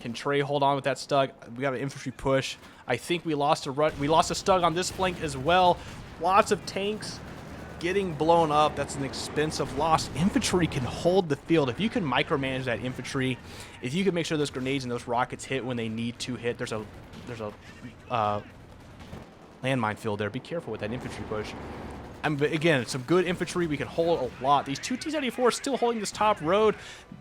Speaker 2: Can Trey hold on with that Stug? We got an infantry push. I think we lost a Stug on this flank as well. Lots of tanks getting blown up. That's an expensive loss. Infantry can hold the field. If you can micromanage that infantry, if you can make sure those grenades and those rockets hit when they need to hit, there's a landmine field there. Be careful with that infantry push. But again, some good infantry. We can hold a lot. These 2 T-34 still holding this top road.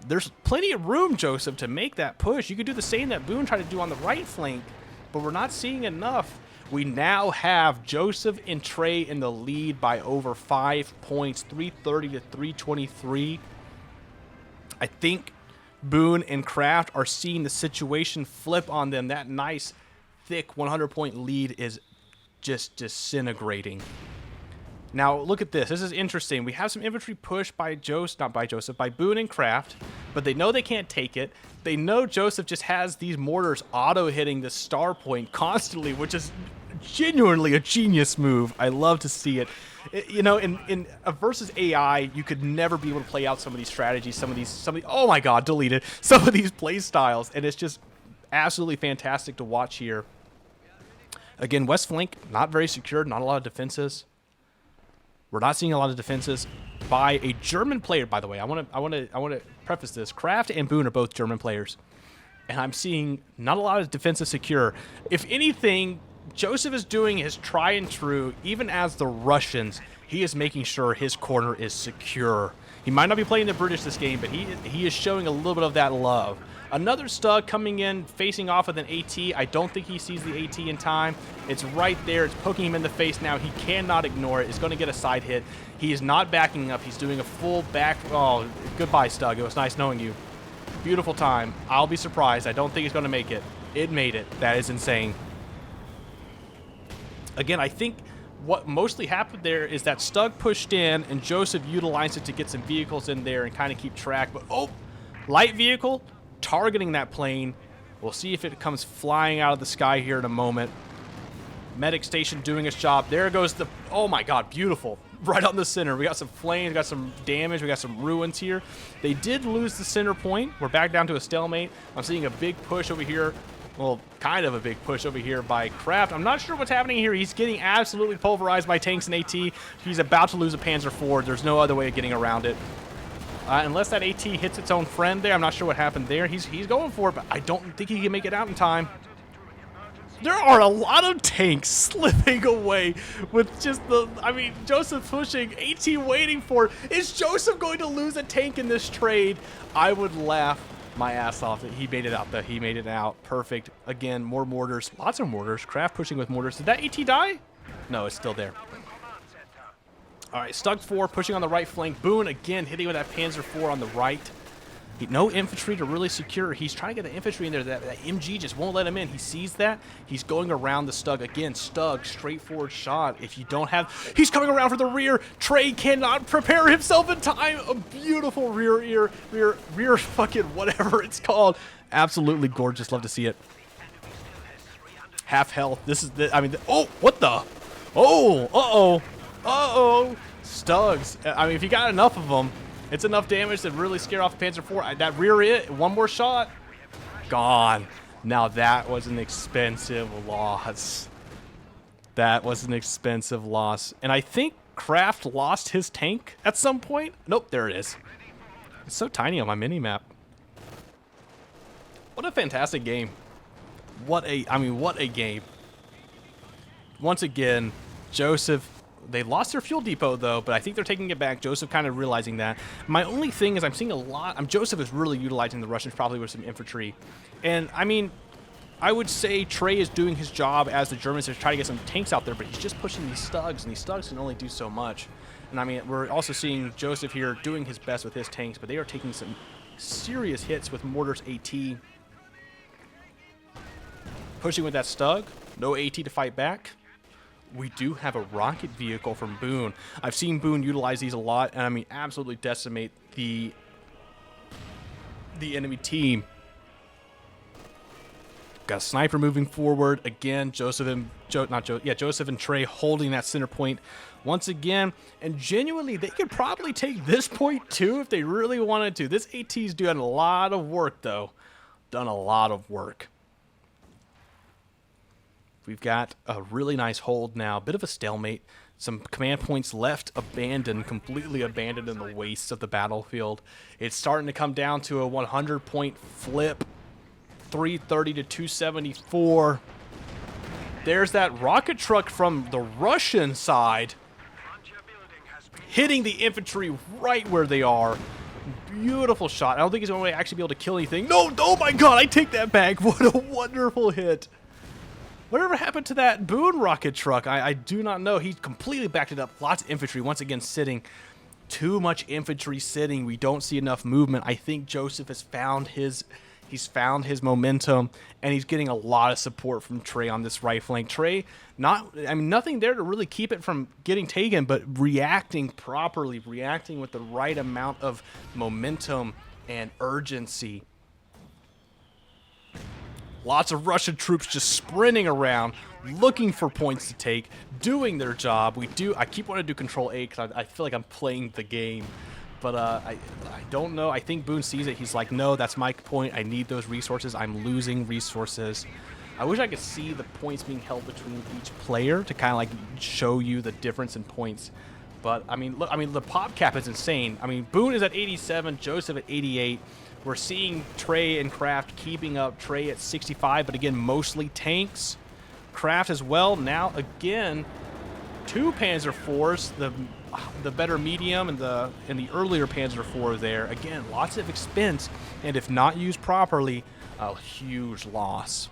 Speaker 2: There's plenty of room, Joseph, to make that push. You could do the same that Boone tried to do on the right flank, but we're not seeing enough. We now have Joseph and Trey in the lead by over 5 points, 330 to 323. I think Boone and Kraft are seeing the situation flip on them. That nice, thick 100-point lead is just disintegrating. Now, look at this. This is interesting. We have some infantry push by by Boone and Kraft, but they know they can't take it. They know Joseph just has these mortars auto-hitting the star point constantly, which is genuinely a genius move. I love to see it. You know, in a versus AI, you could never be able to play out some of these strategies, some of these, oh my god, deleted, some of these play styles, and it's just absolutely fantastic to watch here. Again, west flank, not very secured, not a lot of defenses. We're not seeing a lot of defenses by a German player, by the way. I want to preface this. Kraft and Boone are both German players, and I'm seeing not a lot of defensive secure. If anything, Joseph is doing his try and true. Even as the Russians, he is making sure his corner is secure. He might not be playing the British this game, but he is showing a little bit of that love. Another Stug coming in, facing off with an AT. I don't think he sees the AT in time. It's right there. It's poking him in the face now. He cannot ignore it. It's going to get a side hit. He is not backing up. He's doing a full back. Oh, goodbye, Stug. It was nice knowing you. Beautiful time. I'll be surprised. I don't think he's going to make it. It made it. That is insane. Again, I think what mostly happened there is that Stug pushed in and Joseph utilized it to get some vehicles in there and kind of keep track. But, oh, light vehicle targeting that plane. We'll see if it comes flying out of the sky here in a moment. Medic station doing its job. There goes the, oh my god, beautiful. Right on the center. We got some flames, we got some damage, we got some ruins here. They did lose the center point. We're back down to a stalemate. I'm seeing a big push over here. Well, kind of a big push over here by Kraft. I'm not sure what's happening here. He's getting absolutely pulverized by tanks and AT. He's about to lose a Panzer IV. There's no other way of getting around it. Unless that AT hits its own friend there. I'm not sure what happened there. He's going for it, but I don't think he can make it out in time. There are a lot of tanks slipping away with just the, I mean, Joseph pushing, AT waiting for it. Is Joseph going to lose a tank in this trade? I would laugh my ass off that he made it out. He made it out. Perfect. Again, more mortars. Lots of mortars. Kraft pushing with mortars. Did that AT die? No, it's still there. All right, Stug 4 pushing on the right flank. Boone again hitting with that Panzer IV on the right. No infantry to really secure. He's trying to get the infantry in there. That MG just won't let him in. He sees that. He's going around the Stug. Again, Stug, straightforward shot. If you don't have... He's coming around for the rear. Trey cannot prepare himself in time. A beautiful rear fucking whatever it's called. Absolutely gorgeous. Love to see it. Half health. This is the... I mean... Oh, what the... Oh, uh-oh. Uh-oh. Stugs. I mean, if you got enough of them... It's enough damage to really scare off the Panzer IV. That rear one more shot. Gone. Now that was an expensive loss. That was an expensive loss. And I think Kraft lost his tank at some point. Nope, there it is. It's so tiny on my mini-map. What a fantastic game. What a game. Once again, Joseph... They lost their fuel depot, though, but I think they're taking it back. Joseph kind of realizing that. My only thing is I'm seeing a lot... Joseph is really utilizing the Russians probably with some infantry. And, I mean, I would say Trey is doing his job as the Germans to try to get some tanks out there, but he's just pushing these Stugs, and these Stugs can only do so much. And, I mean, we're also seeing Joseph here doing his best with his tanks, but they are taking some serious hits with Mortars AT. Pushing with that Stug. No AT to fight back. We do have a rocket vehicle from Boone. I've seen Boone utilize these a lot, and I mean absolutely decimate the enemy team. Got a sniper moving forward again. Joseph and Trey holding that center point once again, and genuinely they could probably take this point too if they really wanted to. This AT's doing a lot of work though. Done a lot of work. We've got a really nice hold now. Bit of a stalemate. Some command points left abandoned, completely abandoned in the wastes of the battlefield. It's starting to come down to a 100-point flip. 330 to 274. There's that rocket truck from the Russian side. Hitting the infantry right where they are. Beautiful shot. I don't think he's going to actually be able to kill anything. No, oh my god, I take that back. What a wonderful hit. Whatever happened to that Boone rocket truck? I do not know. He completely backed it up. Lots of infantry once again sitting. Too much infantry sitting. We don't see enough movement. I think Joseph has found his He's found his momentum, and he's getting a lot of support from Trey on this right flank. Trey, nothing there to really keep it from getting taken, but reacting properly, reacting with the right amount of momentum and urgency. Lots of Russian troops just sprinting around, looking for points to take, doing their job. I keep wanting to do Control A because I feel like I'm playing the game. But I don't know. I think Boone sees it. He's like, no, that's my point. I need those resources. I'm losing resources. I wish I could see the points being held between each player to kind of like show you the difference in points. But I mean, look, the pop cap is insane. I mean, Boone is at 87, Joseph at 88. We're seeing Trey and Kraft keeping up. Trey at 65, but again, mostly tanks. Kraft as well. Now again, 2 Panzer IVs, the better medium and the earlier Panzer IV there. Again, lots of expense, and if not used properly, a huge loss.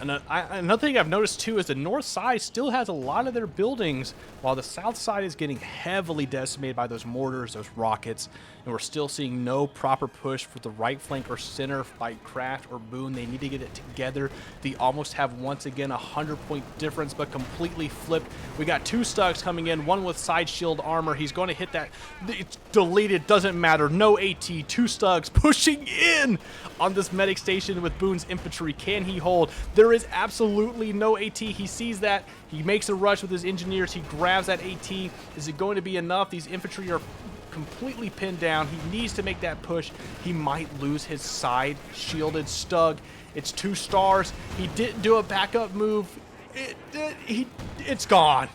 Speaker 2: And another thing I've noticed too is the north side still has a lot of their buildings, while the south side is getting heavily decimated by those mortars, those rockets, and we're still seeing no proper push for the right flank or center by Kraft or Boone. They need to get it together. They almost have once again a 100-point difference, but completely flipped. We got 2 Stugs coming in, one with side shield armor. He's going to hit that. It's deleted, doesn't matter. No AT, 2 Stugs pushing in on this medic station with Boone's infantry. Can he hold? There is absolutely no AT. He sees that. He makes a rush with his engineers. He grabs that AT. Is it going to be enough? These infantry are completely pinned down. He needs to make that push. He might lose his side shielded Stug. It's 2 stars. He didn't do a backup move. It's gone.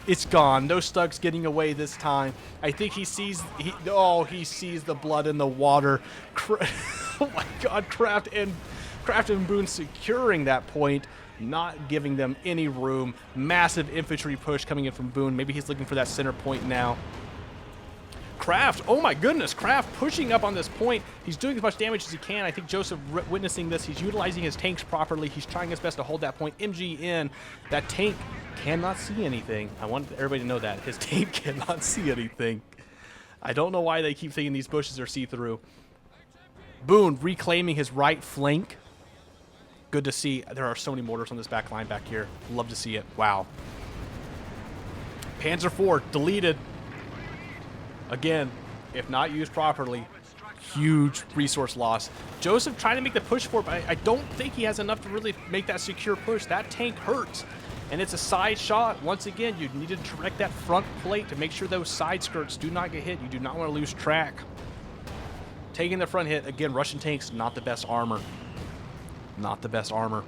Speaker 2: It's gone. No Stugs getting away this time. I think he sees the blood in the water. Oh my God, Kraft and Boone securing that point, not giving them any room. Massive infantry push coming in from Boone. Maybe he's looking for that center point now. Kraft, oh my goodness, Kraft pushing up on this point. He's doing as much damage as he can. I think Joseph witnessing this. He's utilizing his tanks properly. He's trying his best to hold that point. MG in. That tank cannot see anything. I want everybody to know that. His tank cannot see anything. I don't know why they keep thinking these bushes are see-through. Boone reclaiming his right flank. Good to see. There are so many mortars on this back line back here. Love to see it. Wow. Panzer IV deleted. Again, if not used properly, huge resource loss. Joseph trying to make the push for it, but I don't think he has enough to really make that secure push. That tank hurts, and it's a side shot. Once again, you need to direct that front plate to make sure those side skirts do not get hit. You do not want to lose track. Taking the front hit. Again, Russian tanks, not the best armor. Not the best armor.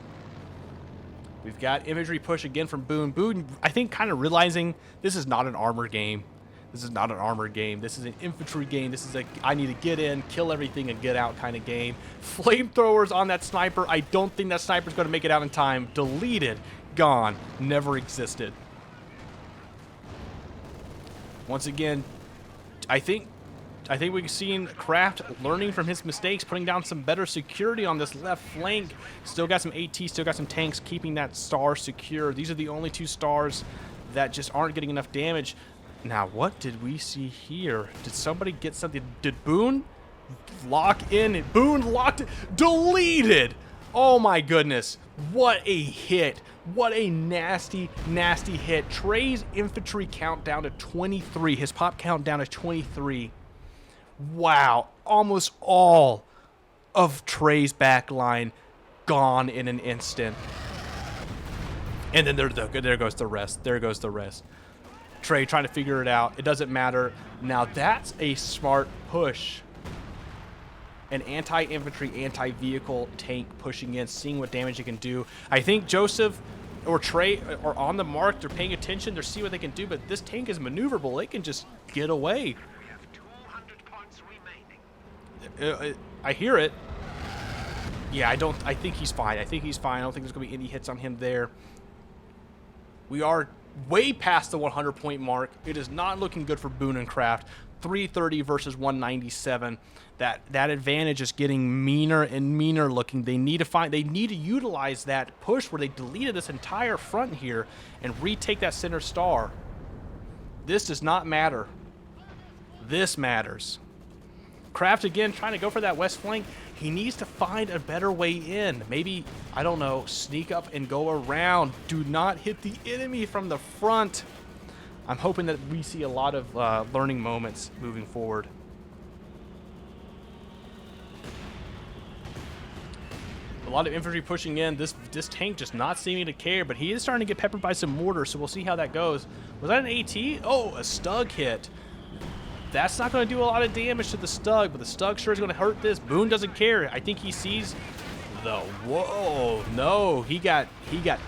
Speaker 2: We've got infantry push again from Boone. Boone, I think, kind of realizing this is not an armor game. This is not an armor game. This is an infantry game. This is a I need to get in, kill everything, and get out kind of game. Flamethrowers on that sniper. I don't think that sniper's going to make it out in time. Deleted. Gone. Never existed. Once again, I think we've seen Kraft learning from his mistakes, putting down some better security on this left flank. Still got some AT, still got some tanks, keeping that star secure. These are the only 2 stars that just aren't getting enough damage. Now, what did we see here? Did somebody get something? Did Boone lock in? Boone locked it. Deleted! Oh my goodness. What a hit. What a nasty, nasty hit. Trey's infantry count down to 23. His pop count down to 23. Wow. Almost all of Trey's back line gone in an instant. And then there goes the rest. There goes the rest. Trey trying to figure it out. It doesn't matter. Now that's a smart push. An anti-infantry, anti-vehicle tank pushing in, seeing what damage it can do. I think Joseph or Trey are on the mark. They're paying attention. They're seeing what they can do. But this tank is maneuverable. It can just get away. I hear it. Yeah, I think he's fine. I think he's fine. I don't think there's going to be any hits on him there. We are way past the 100-point mark. It is not looking good for Boone and Kraft. 330 versus 197. That advantage is getting meaner and meaner looking. They need to utilize that push where they deleted this entire front here and retake that center star. This does not matter. This matters. Kraft again trying to go for that west flank. He needs to find a better way in. Maybe, I don't know, sneak up and go around. Do not hit the enemy from the front. I'm hoping that we see a lot of learning moments moving forward. A lot of infantry pushing in. This tank just not seeming to care, but he is starting to get peppered by some mortars, so we'll see how that goes. Was that an AT? Oh, a Stug hit. That's not going to do a lot of damage to the Stug, but the Stug sure is going to hurt this. Boone doesn't care. I think he sees the... Whoa, no. He got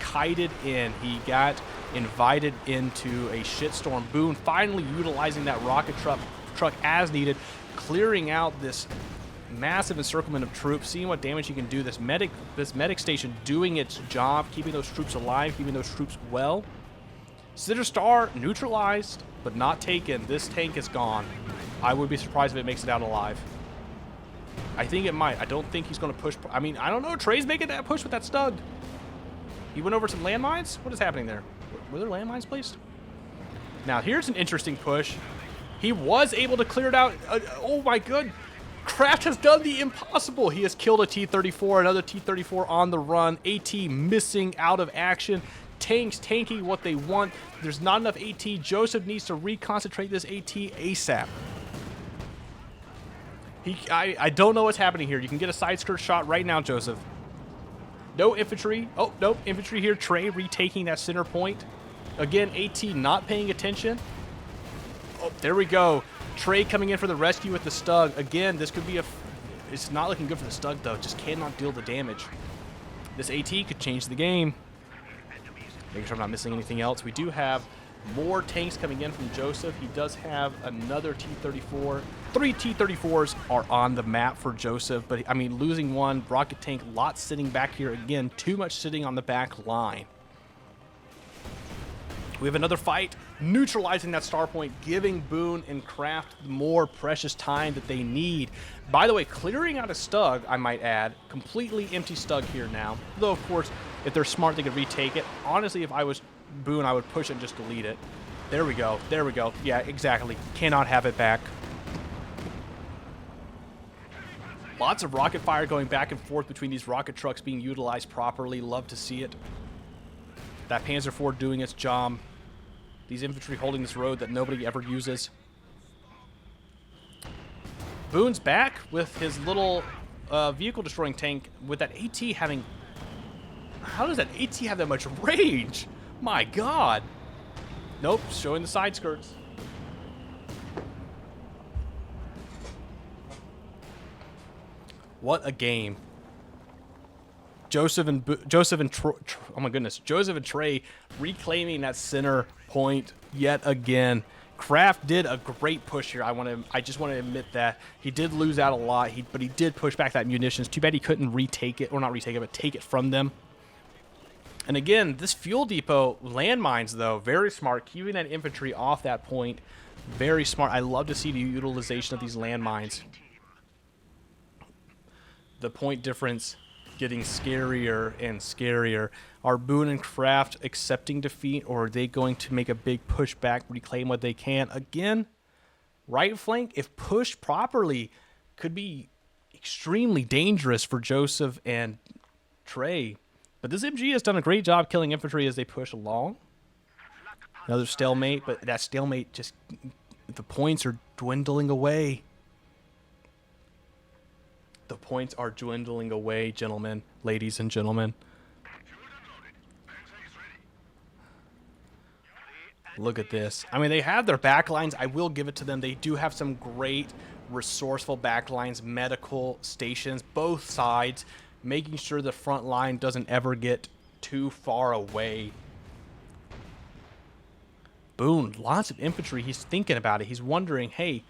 Speaker 2: kited in. He got invited into a shitstorm. Boone finally utilizing that rocket truck as needed, clearing out this massive encirclement of troops, seeing what damage he can do. This medic station doing its job, keeping those troops alive, keeping those troops well. Cinder Star neutralized, but not taken. This tank is gone. I would be surprised if it makes it out alive. I think it might. I don't think he's going to push. I mean, I don't know. Trey's making that push with that Stug. He went over some landmines. What is happening there? Were there landmines placed? Now, here's an interesting push. He was able to clear it out. Oh, my good. Kraft has done the impossible. He has killed a T-34, another T-34 on the run. AT missing out of action. Tanks tanking what they want. There's not enough AT. Joseph needs to reconcentrate this AT ASAP. I don't know what's happening here. You can get a side skirt shot right now, Joseph. No infantry. Oh, nope. Infantry here. Trey retaking that center point. Again, AT not paying attention. Oh, there we go. Trey coming in for the rescue with the Stug. Again, this could be a... It's not looking good for the Stug, though. Just cannot deal the damage. This AT could change the game. Making sure I'm not missing anything else. We do have more tanks coming in from Joseph. He does have another T-34. 3 T-34s are on the map for Joseph. But, I mean, losing one. Rocket tank, lots sitting back here. Again, too much sitting on the back line. We have another fight, neutralizing that star point, giving Boone and Kraft more precious time that they need. By the way, clearing out a Stug, I might add, completely empty Stug here now. Though, of course, if they're smart, they could retake it. Honestly, if I was Boone, I would push it and just delete it. There we go. There we go. Yeah, exactly. Cannot have it back. Lots of rocket fire going back and forth between these rocket trucks being utilized properly. Love to see it. That Panzer IV doing its job. These infantry holding this road that nobody ever uses. Boone's back with his little vehicle destroying tank with that AT having... How does that AT have that much range? My God. Nope, showing the side skirts. What a game. Joseph and oh my goodness, Joseph and Trey reclaiming that center point yet again. Kraft did a great push here. I just want to admit that he did lose out a lot, but he did push back that munitions. Too bad he couldn't retake it, or not retake it, but take it from them. And again, this fuel depot, landmines though, very smart, keeping that infantry off that point. Very smart. I love to see the utilization of these landmines. The point difference getting scarier and scarier. Are Boone and Kraft accepting defeat, or are they going to make a big push back, reclaim what they can? Again, right flank, if pushed properly, could be extremely dangerous for Joseph and Trey. But this MG has done a great job killing infantry as they push along. Another stalemate, but that stalemate just... The points are dwindling away. The points are dwindling away, gentlemen, ladies and gentlemen. Look at this. I mean, they have their backlines. I will give it to them. They do have some great resourceful backlines, medical stations, both sides, making sure the front line doesn't ever get too far away. Boone, lots of infantry. He's thinking about it. He's wondering, hey,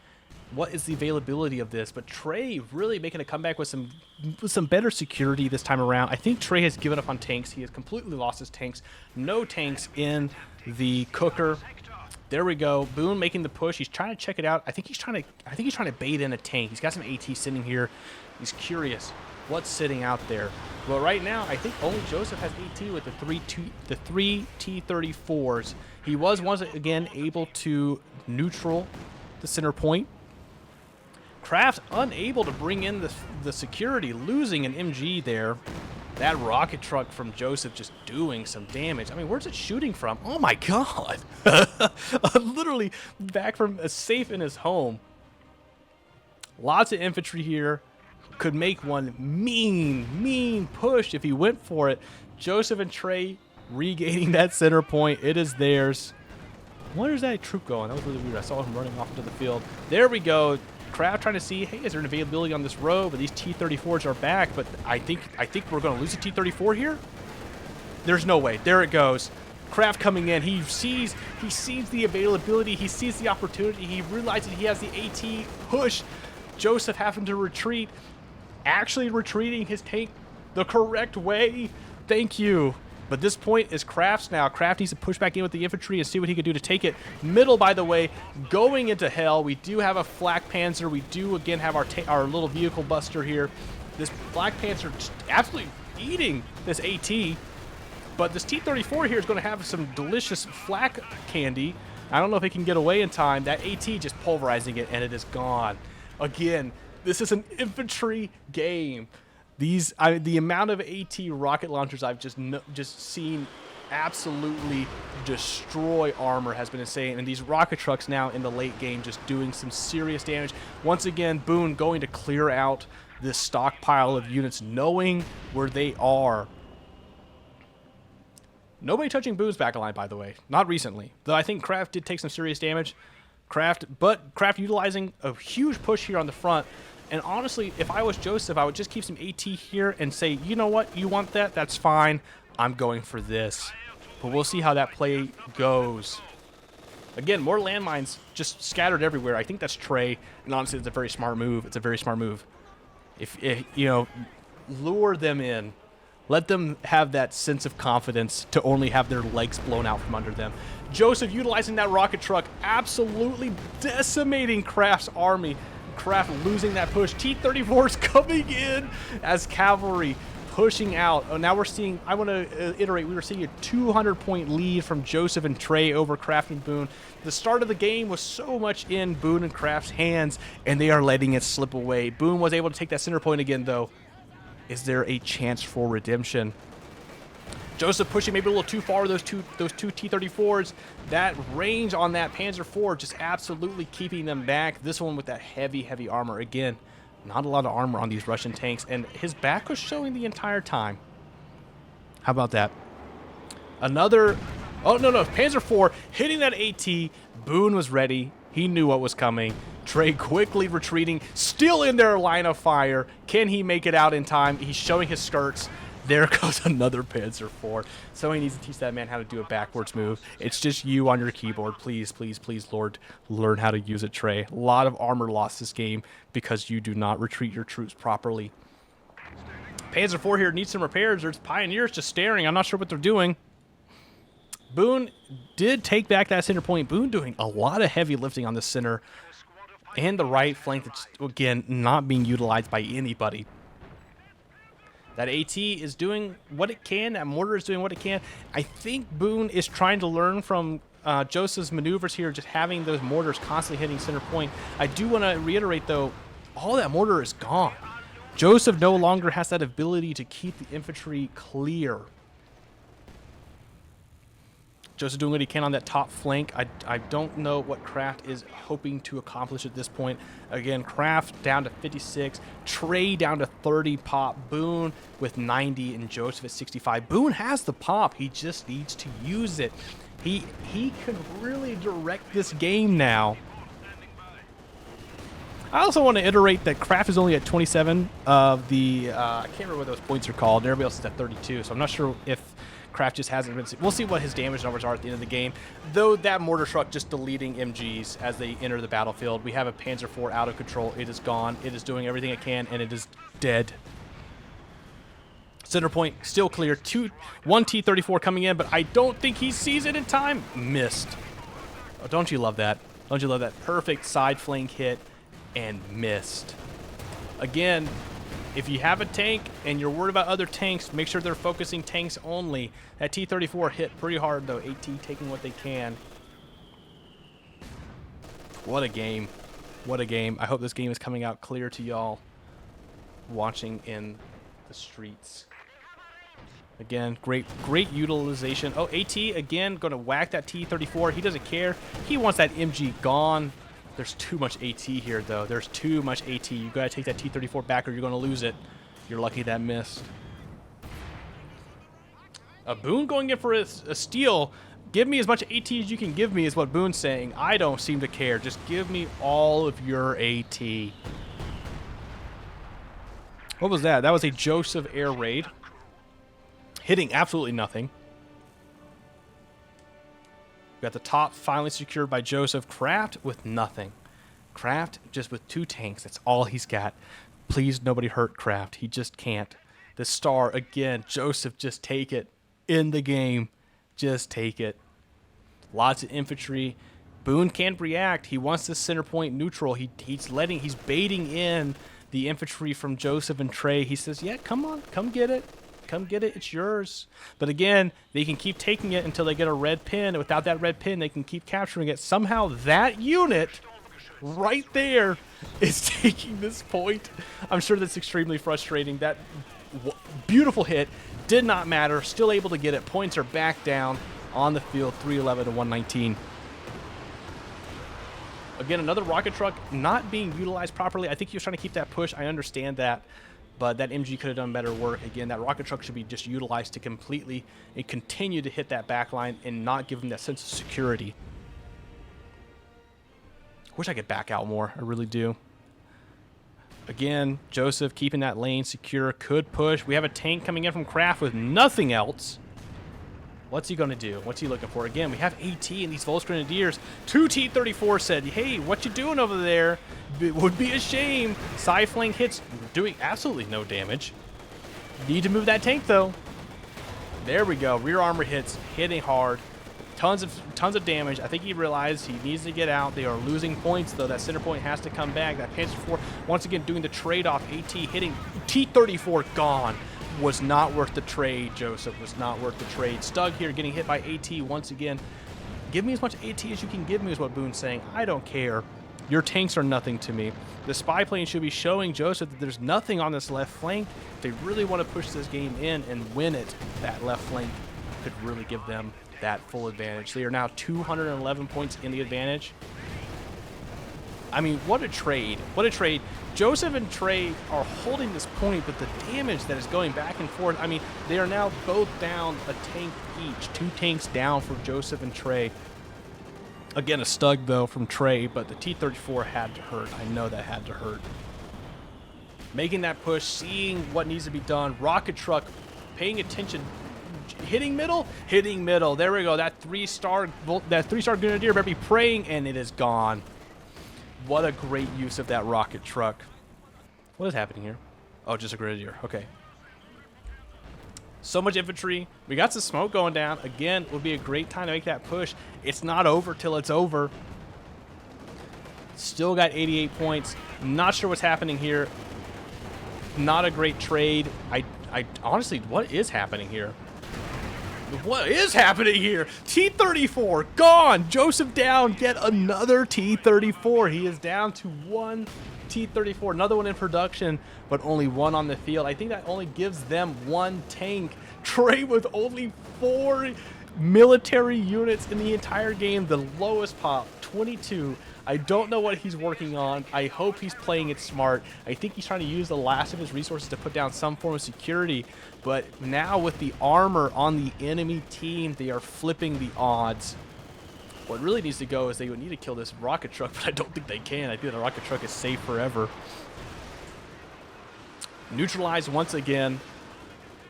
Speaker 2: what is the availability of this? But Trey really making a comeback with some better security this time around. I think Trey has given up on tanks. He has completely lost his tanks. No tanks in the cooker. There we go. Boone making the push. He's trying to check it out. I think he's trying to bait in a tank. He's got some AT sitting here. He's curious what's sitting out there. Well, right now, I think only Joseph has AT with the three T-34s. He was once again able to neutral the center point. Kraft unable to bring in the security, losing an MG there. That rocket truck from Joseph just doing some damage. I mean, where's it shooting from? Oh my god. Literally back from safe in his home. Lots of infantry here. Could make one mean push if he went for it. Joseph and Trey regaining that center point. It is theirs. Where's that troop going? That was really weird. I saw him running off into the field. There we go. Kraft trying to see, hey, is there an availability on this road? But these T-34s are back. But I think we're going to lose a T-34 here. There's no way. There it goes. Kraft coming in. He sees the availability. He sees the opportunity. He realizes he has the AT push. Joseph having to retreat. Actually retreating his tank the correct way. Thank you. But this point is Kraft's now. Kraft needs to push back in with the infantry and see what he can do to take it. Middle, by the way, going into hell. We do have a Flak Panzer. We do, again, have our little vehicle buster here. This Flak Panzer just absolutely eating this AT. But this T-34 here is going to have some delicious flak candy. I don't know if it can get away in time. That AT just pulverizing it, and it is gone. Again, this is an infantry game. The amount of AT rocket launchers I've just seen absolutely destroy armor has been insane, and these rocket trucks now in the late game just doing some serious damage. Once again, Boone going to clear out this stockpile of units, knowing where they are. Nobody touching Boone's back line, by the way. Not recently, though. I think Kraft did take some serious damage. Kraft utilizing a huge push here on the front. And honestly, if I was Joseph, I would just keep some AT here and say, you know what, you want that? That's fine. I'm going for this. But we'll see how that play goes. Again, more landmines just scattered everywhere. I think that's Trey. And honestly, it's a very smart move. It's a very smart move. If you know, lure them in. Let them have that sense of confidence to only have their legs blown out from under them. Joseph utilizing that rocket truck, absolutely decimating Kraft's army. Kraft losing that push. T-34s coming in as cavalry pushing out. Oh, now we're seeing, I want to iterate, we were seeing a 200-point lead from Joseph and Trey over Kraft and Boone. The start of the game was so much in Boone and Kraft's hands, and they are letting it slip away. Boone was able to take that center point again, though. Is there a chance for redemption? Joseph pushing maybe a little too far with those two T-34s. That range on that Panzer IV just absolutely keeping them back. This one with that heavy armor. Again, not a lot of armor on these Russian tanks, and his back was showing the entire time. How about that? Another... Oh, no. Panzer IV hitting that AT. Boone was ready. He knew what was coming. Trey quickly retreating. Still in their line of fire. Can he make it out in time? He's showing his skirts. There goes another Panzer IV. So he needs to teach that man how to do a backwards move. It's just you on your keyboard. Please, Lord, learn how to use it, Trey. A lot of armor lost this game because you do not retreat your troops properly. Panzer IV here needs some repairs. There's Pioneers just staring. I'm not sure what they're doing. Boone did take back that center point. Boone doing a lot of heavy lifting on the center and the right flank. That's, again, not being utilized by anybody. That AT is doing what it can. That mortar is doing what it can. I think Boone is trying to learn from Joseph's maneuvers here, just having those mortars constantly hitting center point. I do want to reiterate, though, all that mortar is gone. Joseph no longer has that ability to keep the infantry clear. Joseph doing what he can on that top flank. I don't know what Kraft is hoping to accomplish at this point. Again, Kraft down to 56. Trey down to 30 pop. Boone with 90 and Joseph at 65. Boone has the pop. He just needs to use it. He can really direct this game now. I also want to iterate that Kraft is only at 27 of the... I can't remember what those points are called. Everybody else is at 32, so I'm not sure if... Kraft just hasn't been... We'll see what his damage numbers are at the end of the game. Though that mortar truck just deleting MGs as they enter the battlefield. We have a Panzer IV out of control. It is gone. It is doing everything it can, and it is dead. Center point still clear. One T-34 coming in, but I don't think he sees it in time. Missed. Oh, don't you love that? Don't you love that? Perfect side flank hit and missed. Again... If you have a tank and you're worried about other tanks, make sure they're focusing tanks only. That T-34 hit pretty hard, though. AT taking what they can. What a game. What a game. I hope this game is coming out clear to y'all watching in the streets. Again, great utilization. Oh, AT again, going to whack that T-34. He doesn't care. He wants that MG gone. There's too much AT here, though. There's too much AT. You got to take that T-34 back or you're going to lose it. You're lucky that missed. Boone going in for a steal. Give me as much AT as you can give me is what Boone's saying. I don't seem to care. Just give me all of your AT. What was that? That was a Joseph air raid. Hitting absolutely nothing. We got the top finally secured by Joseph. Kraft with nothing. Kraft just with 2 tanks. That's all he's got. Please, nobody hurt Kraft. He just can't. The star, again, Joseph, just take it. In the game. Just take it. Lots of infantry. Boone can't react. He wants the center point neutral. He's baiting in the infantry from Joseph and Trey. He says, yeah, come on, come get it. Come get it, it's yours. But again, they can keep taking it until they get a red pin. Without that red pin, they can keep capturing it. Somehow that unit right there is taking this point. I'm sure that's extremely frustrating. That beautiful hit did not matter. Still able to get it. Points are back down on the field, 311 to 119. Again, another rocket truck not being utilized properly. I think he was trying to keep that push. I understand that. But that MG could have done better work. Again, that rocket truck should be just utilized to completely and continue to hit that back line and not give them that sense of security. Wish I could back out more. I really do. Again, Joseph keeping that lane secure. Could push. We have a tank coming in from Kraft with nothing else. What's he going to do? What's he looking for? Again, we have AT and these Volks Grenadiers. 2 T-34 said, hey, what you doing over there? It would be a shame. Side-flank hits doing absolutely no damage. Need to move that tank, though. There we go. Rear armor hits, hitting hard. Tons of damage. I think he realized he needs to get out. They are losing points, though. That center point has to come back. That Panzer IV, once again, doing the trade-off. AT hitting T-34 gone. Was not worth the trade, Joseph. Was not worth the trade. Stug here getting hit by AT once again. Give me as much AT as you can give me is what Boone's saying. I don't care. Your tanks are nothing to me. The spy plane should be showing Joseph that there's nothing on this left flank. If they really want to push this game in and win it, that left flank could really give them that full advantage. They are now 211 points in the advantage. I mean, what a trade. What a trade. Joseph and Trey are holding this point, but the damage that is going back and forth, I mean, they are now both down a tank each. 2 tanks down for Joseph and Trey. Again, a Stug, though, from Trey, but the T-34 had to hurt. I know that had to hurt. Making that push, seeing what needs to be done. Rocket truck, paying attention. Hitting middle? Hitting middle. There we go. That 3-star Grenadier better be praying, and it is gone. What a great use of that rocket truck. What is happening here? Oh, just a Grenadier. Okay. So much infantry. We got some smoke going down. Again, would be a great time to make that push. It's not over till it's over. Still got 88 points. Not sure what's happening here. Not a great trade. I honestly, what is happening here? What is happening here? T-34 gone. Joseph down. Get another T-34. He is down to 1 T-34. Another one in production, but only 1 on the field. I think that only gives them 1 tank. Trey with only 4 military units in the entire game. The lowest pop, 22. I don't know what he's working on. I hope he's playing it smart. I think he's trying to use the last of his resources to put down some form of security. But now with the armor on the enemy team, they are flipping the odds. What really needs to go is they would need to kill this rocket truck, but I don't think they can. I think the rocket truck is safe forever. Neutralized once again.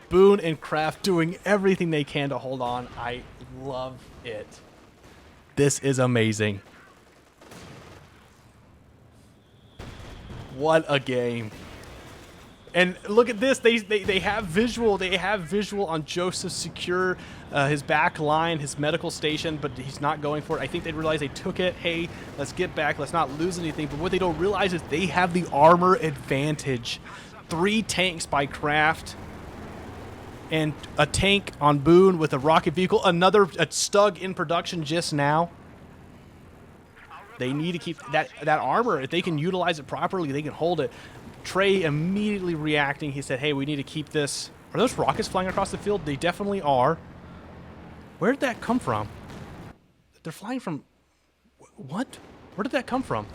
Speaker 2: Boone and Kraft doing everything they can to hold on. I love it. This is amazing. What a game. And look at this. They have visual. They have visual on Joseph secure his back line, his medical station, but he's not going for it. I think they realize they took it. Hey, let's get back. Let's not lose anything. But what they don't realize is they have the armor advantage. 3 tanks by Kraft and a tank on Boone with a rocket vehicle. Another Stug in production just now. They need to keep that armor. If they can utilize it properly, they can hold it. Trey immediately reacting. He said, hey, we need to keep this. Are those rockets flying across the field? They definitely are. Where did that come from? They're flying from... What? Where did that come from?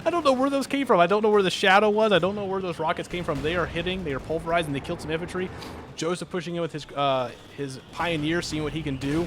Speaker 2: I don't know where those came from. I don't know where the shadow was. I don't know where those rockets came from. They are hitting. They are pulverizing. They killed some infantry. Joseph pushing in with his Pioneer, seeing what he can do.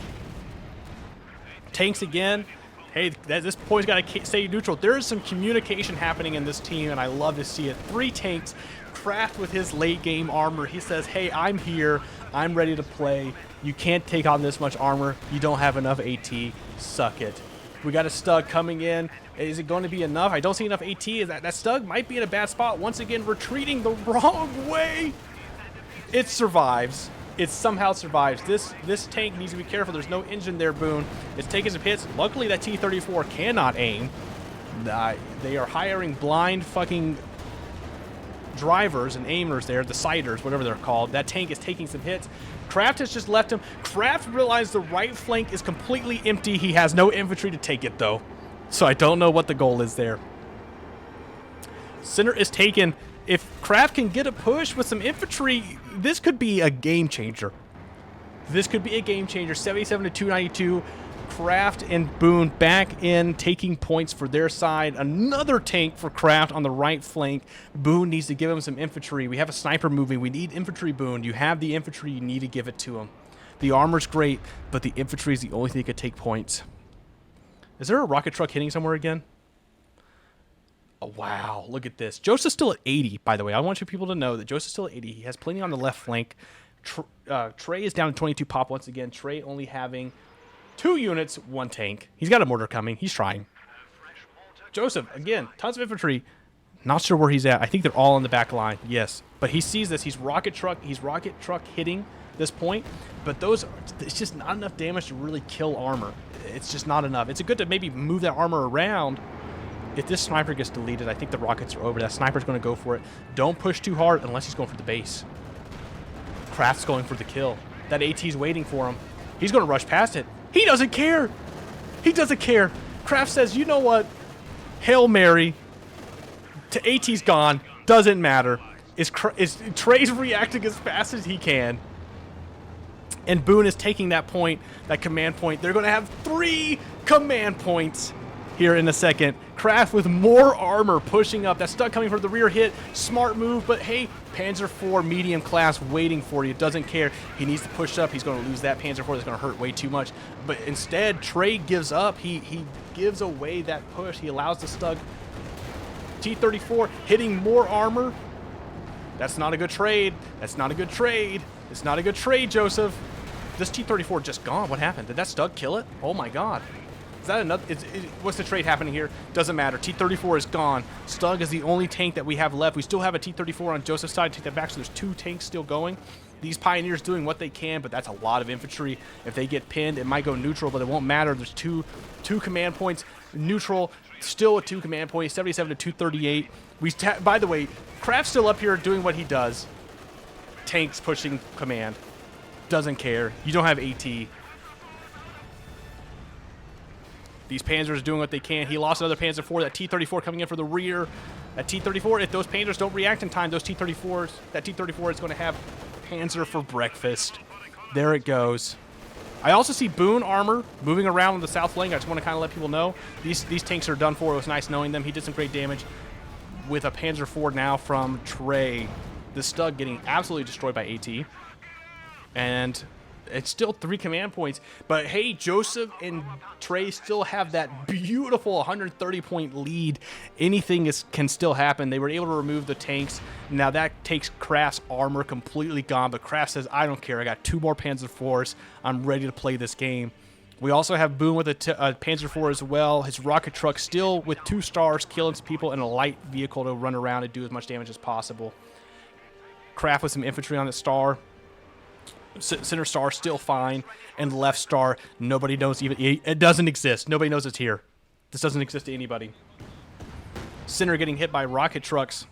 Speaker 2: Tanks again. Hey, this boy's got to stay neutral. There is some communication happening in this team, and I love to see it. 3 tanks. Kraft with his late game armor. He says, hey, I'm here. I'm ready to play. You can't take on this much armor. You don't have enough AT. Suck it. We got a Stug coming in. Is it going to be enough? I don't see enough AT. Is that Stug might be in a bad spot. Once again, retreating the wrong way. It survives. It somehow survives. This tank needs to be careful. There's no engine there, Boone. It's taking some hits. Luckily, that T-34 cannot aim. They are hiring blind fucking drivers and aimers there, the sighters, whatever they're called. That tank is taking some hits. Kraft has just left him. Kraft realized the right flank is completely empty. He has no infantry to take it, though. So I don't know what the goal is there. Center is taken. If Kraft can get a push with some infantry, this could be a game changer. This could be a game changer. 77 to 292. Kraft and Boone back in, taking points for their side. Another tank for Kraft on the right flank. Boone needs to give him some infantry. We have a sniper moving. We need infantry, Boone. You have the infantry. You need to give it to him. The armor's great, but the infantry is the only thing that could take points. Is there a rocket truck hitting somewhere again? Oh, wow, look at this. Joseph's still at 80, by the way. I want you people to know that Joseph's still at 80. He has plenty on the left flank. Trey is down to 22 pop once again. Trey only having 2 units, 1 tank. He's got a mortar coming. He's trying. Joseph, again, tons of infantry. Not sure where he's at. I think they're all in the back line. Yes. But he sees this. He's rocket truck hitting this point. But it's just not enough damage to really kill armor. It's just not enough. It's good to maybe move that armor around. If this sniper gets deleted, I think the rockets are over. That sniper's going to go for it. Don't push too hard unless he's going for the base. Kraft's going for the kill. That AT's waiting for him. He's going to rush past it. He doesn't care. He doesn't care. Kraft says, you know what? Hail Mary. AT's gone. Doesn't matter. Trey's reacting as fast as he can. And Boone is taking that point, that command point. They're going to have 3 command points here in a second. Kraft with more armor pushing up. That Stug coming from the rear hit. Smart move, but hey, Panzer IV medium class waiting for you. Doesn't care. He needs to push up. He's going to lose that Panzer IV. That's going to hurt way too much. But instead, Trey gives up. He gives away that push. He allows the Stug. T-34 hitting more armor. That's not a good trade. That's not a good trade. It's not a good trade, Joseph. This T-34 just gone. What happened? Did that Stug kill it? Oh my god. Is that another? What's the trade happening here? Doesn't matter. T-34 is gone. Stug is the only tank that we have left. We still have a T-34 on Joseph's side. Take that back. So there's 2 tanks still going. These Pioneers doing what they can, but that's a lot of infantry. If they get pinned, it might go neutral, but it won't matter. There's two command points. Neutral, still a 2 command points. 77 to 238. By the way, Kraft's still up here doing what he does. Tanks pushing command. Doesn't care. You don't have AT. These Panzers doing what they can. He lost another Panzer IV. That T-34 coming in for the rear. That T-34, if those Panzers don't react in time, those T-34s, that T-34 is going to have Panzer for breakfast. There it goes. I also see Boone armor moving around on the south flank. I just want to kind of let people know. These tanks are done for. It was nice knowing them. He did some great damage with a Panzer IV now from Trey. The Stug getting absolutely destroyed by AT. And it's still 3 command points. But hey, Joseph and Trey still have that beautiful 130-point lead. Anything can still happen. They were able to remove the tanks. Now that takes Kraft's armor completely gone. But Kraft says, I don't care. I got 2 more Panzer IVs. I'm ready to play this game. We also have Boone with a Panzer IV as well. His rocket truck still with 2 stars, killing some people, and a light vehicle to run around and do as much damage as possible. Kraft with some infantry on the star. Center star still fine, and left star, nobody knows even. It doesn't exist. Nobody knows it's here. This doesn't exist to anybody. Center getting hit by rocket trucks.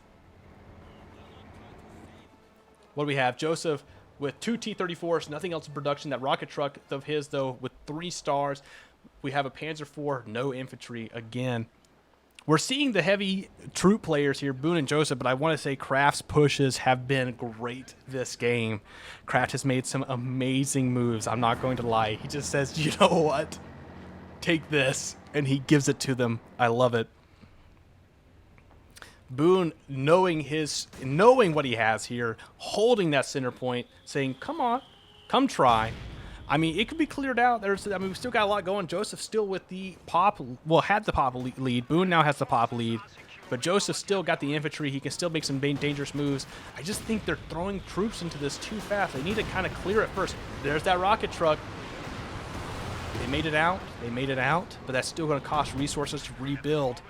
Speaker 2: What do we have? Joseph with 2 T-34s, nothing else in production. That rocket truck of his, though, with 3 stars. We have a Panzer IV, no infantry again. We're seeing the heavy troop players here, Boone and Joseph, but I want to say Kraft's pushes have been great this game. Kraft has made some amazing moves. I'm not going to lie. He just says, you know what? Take this, and he gives it to them. I love it. Boone, knowing what he has here, holding that center point, saying, come on, come try. I mean, it could be cleared out. We still got a lot going. Joseph still with the pop, well, had the pop lead. Boone now has the pop lead. But Joseph still got the infantry. He can still make some dangerous moves. I just think they're throwing troops into this too fast. They need to kind of clear it first. There's that rocket truck. They made it out. They made it out. But that's still going to cost resources to rebuild.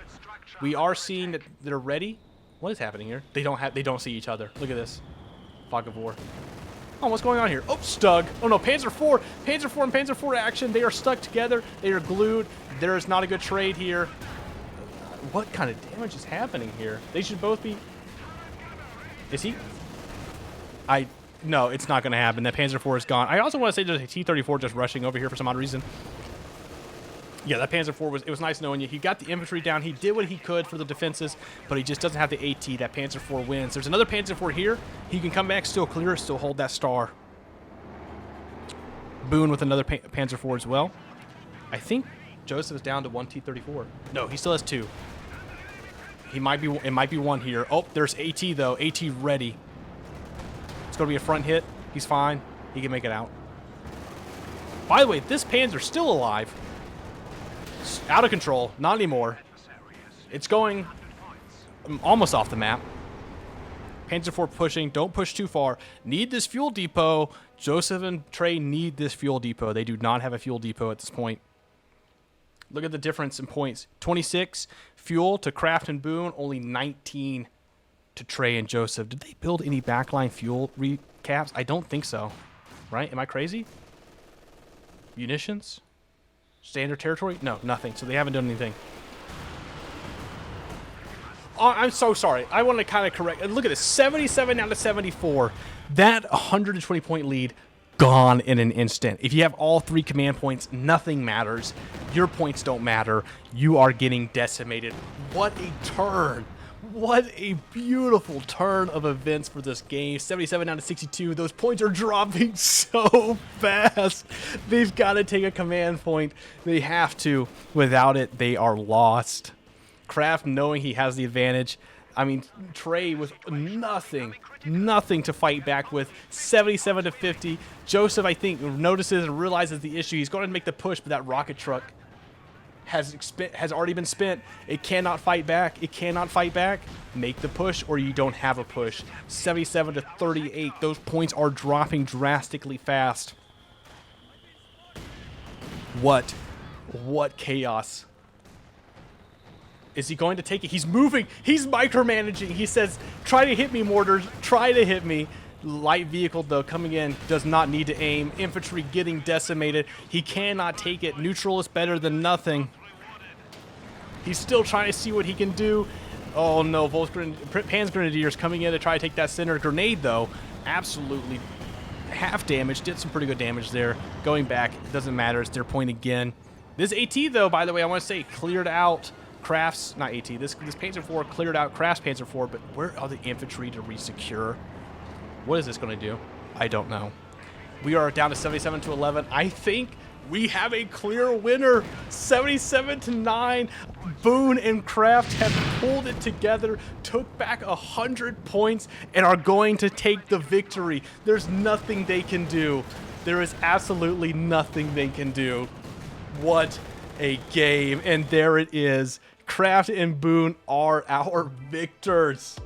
Speaker 2: We are seeing that they're ready. What is happening here? They don't see each other. Look at this. Fog of war. Oh, what's going on here? Oh, Stug. Oh, no, Panzer IV. Panzer IV and Panzer IV action. They are stuck together. They are glued. There is not a good trade here. What kind of damage is happening here? They should both be... Is he... No, it's not going to happen. That Panzer IV is gone. I also want to say there's a T-34 just rushing over here for some odd reason. Yeah, that Panzer IV it was nice knowing you. He got the infantry down. He did what he could for the defenses, but he just doesn't have the AT. That Panzer IV wins. There's another Panzer IV here. He can come back, still clear, still hold that star. Boone with another Panzer IV as well. I think Joseph is down to 1 T-34. No, he still has 2. It might be 1 here. Oh, there's AT though. AT ready. It's going to be a front hit. He's fine. He can make it out. By the way, this Panzer's still alive. Out of control. Not anymore. It's going almost off the map. Panzer IV pushing. Don't push too far. Need this fuel depot. Joseph and Trey need this fuel depot. They do not have a fuel depot at this point. Look at the difference in points. 26 fuel to Kraft and Boone. Only 19 to Trey and Joseph. Did they build any backline fuel recaps? I don't think so. Right? Am I crazy? Munitions? Standard territory? No, nothing. So they haven't done anything. Oh, I'm so sorry. I want to kind of correct. Look at this. 77 down to 74. That 120-point lead gone in an instant. If you have all 3 command points, nothing matters. Your points don't matter. You are getting decimated. What a turn. What a beautiful turn of events for this game. 77 down to 62. Those points are dropping so fast. They've got to take a command point. They have to. Without it, they are lost. Kraft, knowing he has the advantage. I mean, Trey with nothing to fight back with. 77 to 50. Joseph, I think, notices and realizes the issue. He's going to make the push, but that rocket truck has already been spent. It cannot fight back. It cannot fight back. Make the push or you don't have a push. 77 to 38. Those points are dropping drastically fast. What chaos. Is he going to take it? He's moving. He's micromanaging. He says, try to hit me, mortars. Try to hit me. Light vehicle, though, coming in, does not need to aim. Infantry getting decimated. He cannot take it. Neutral is better than nothing. He's still trying to see what he can do. Oh, no. Pan's Grenadiers coming in to try to take that center. Grenade, though, absolutely half damage. Did some pretty good damage there. Going back, it doesn't matter. It's their point again. This AT, though, by the way, I want to say, cleared out Kraft's, not AT, this Panzer IV cleared out Kraft's Panzer IV, but where are the infantry to resecure? What is this going to do? I don't know. We are down to 77 to 11. I think we have a clear winner. 77 to 9. Boone and Kraft have pulled it together, took back 100 points, and are going to take the victory. There's nothing they can do. There is absolutely nothing they can do. What a game. And there it is. Kraft and Boone are our victors.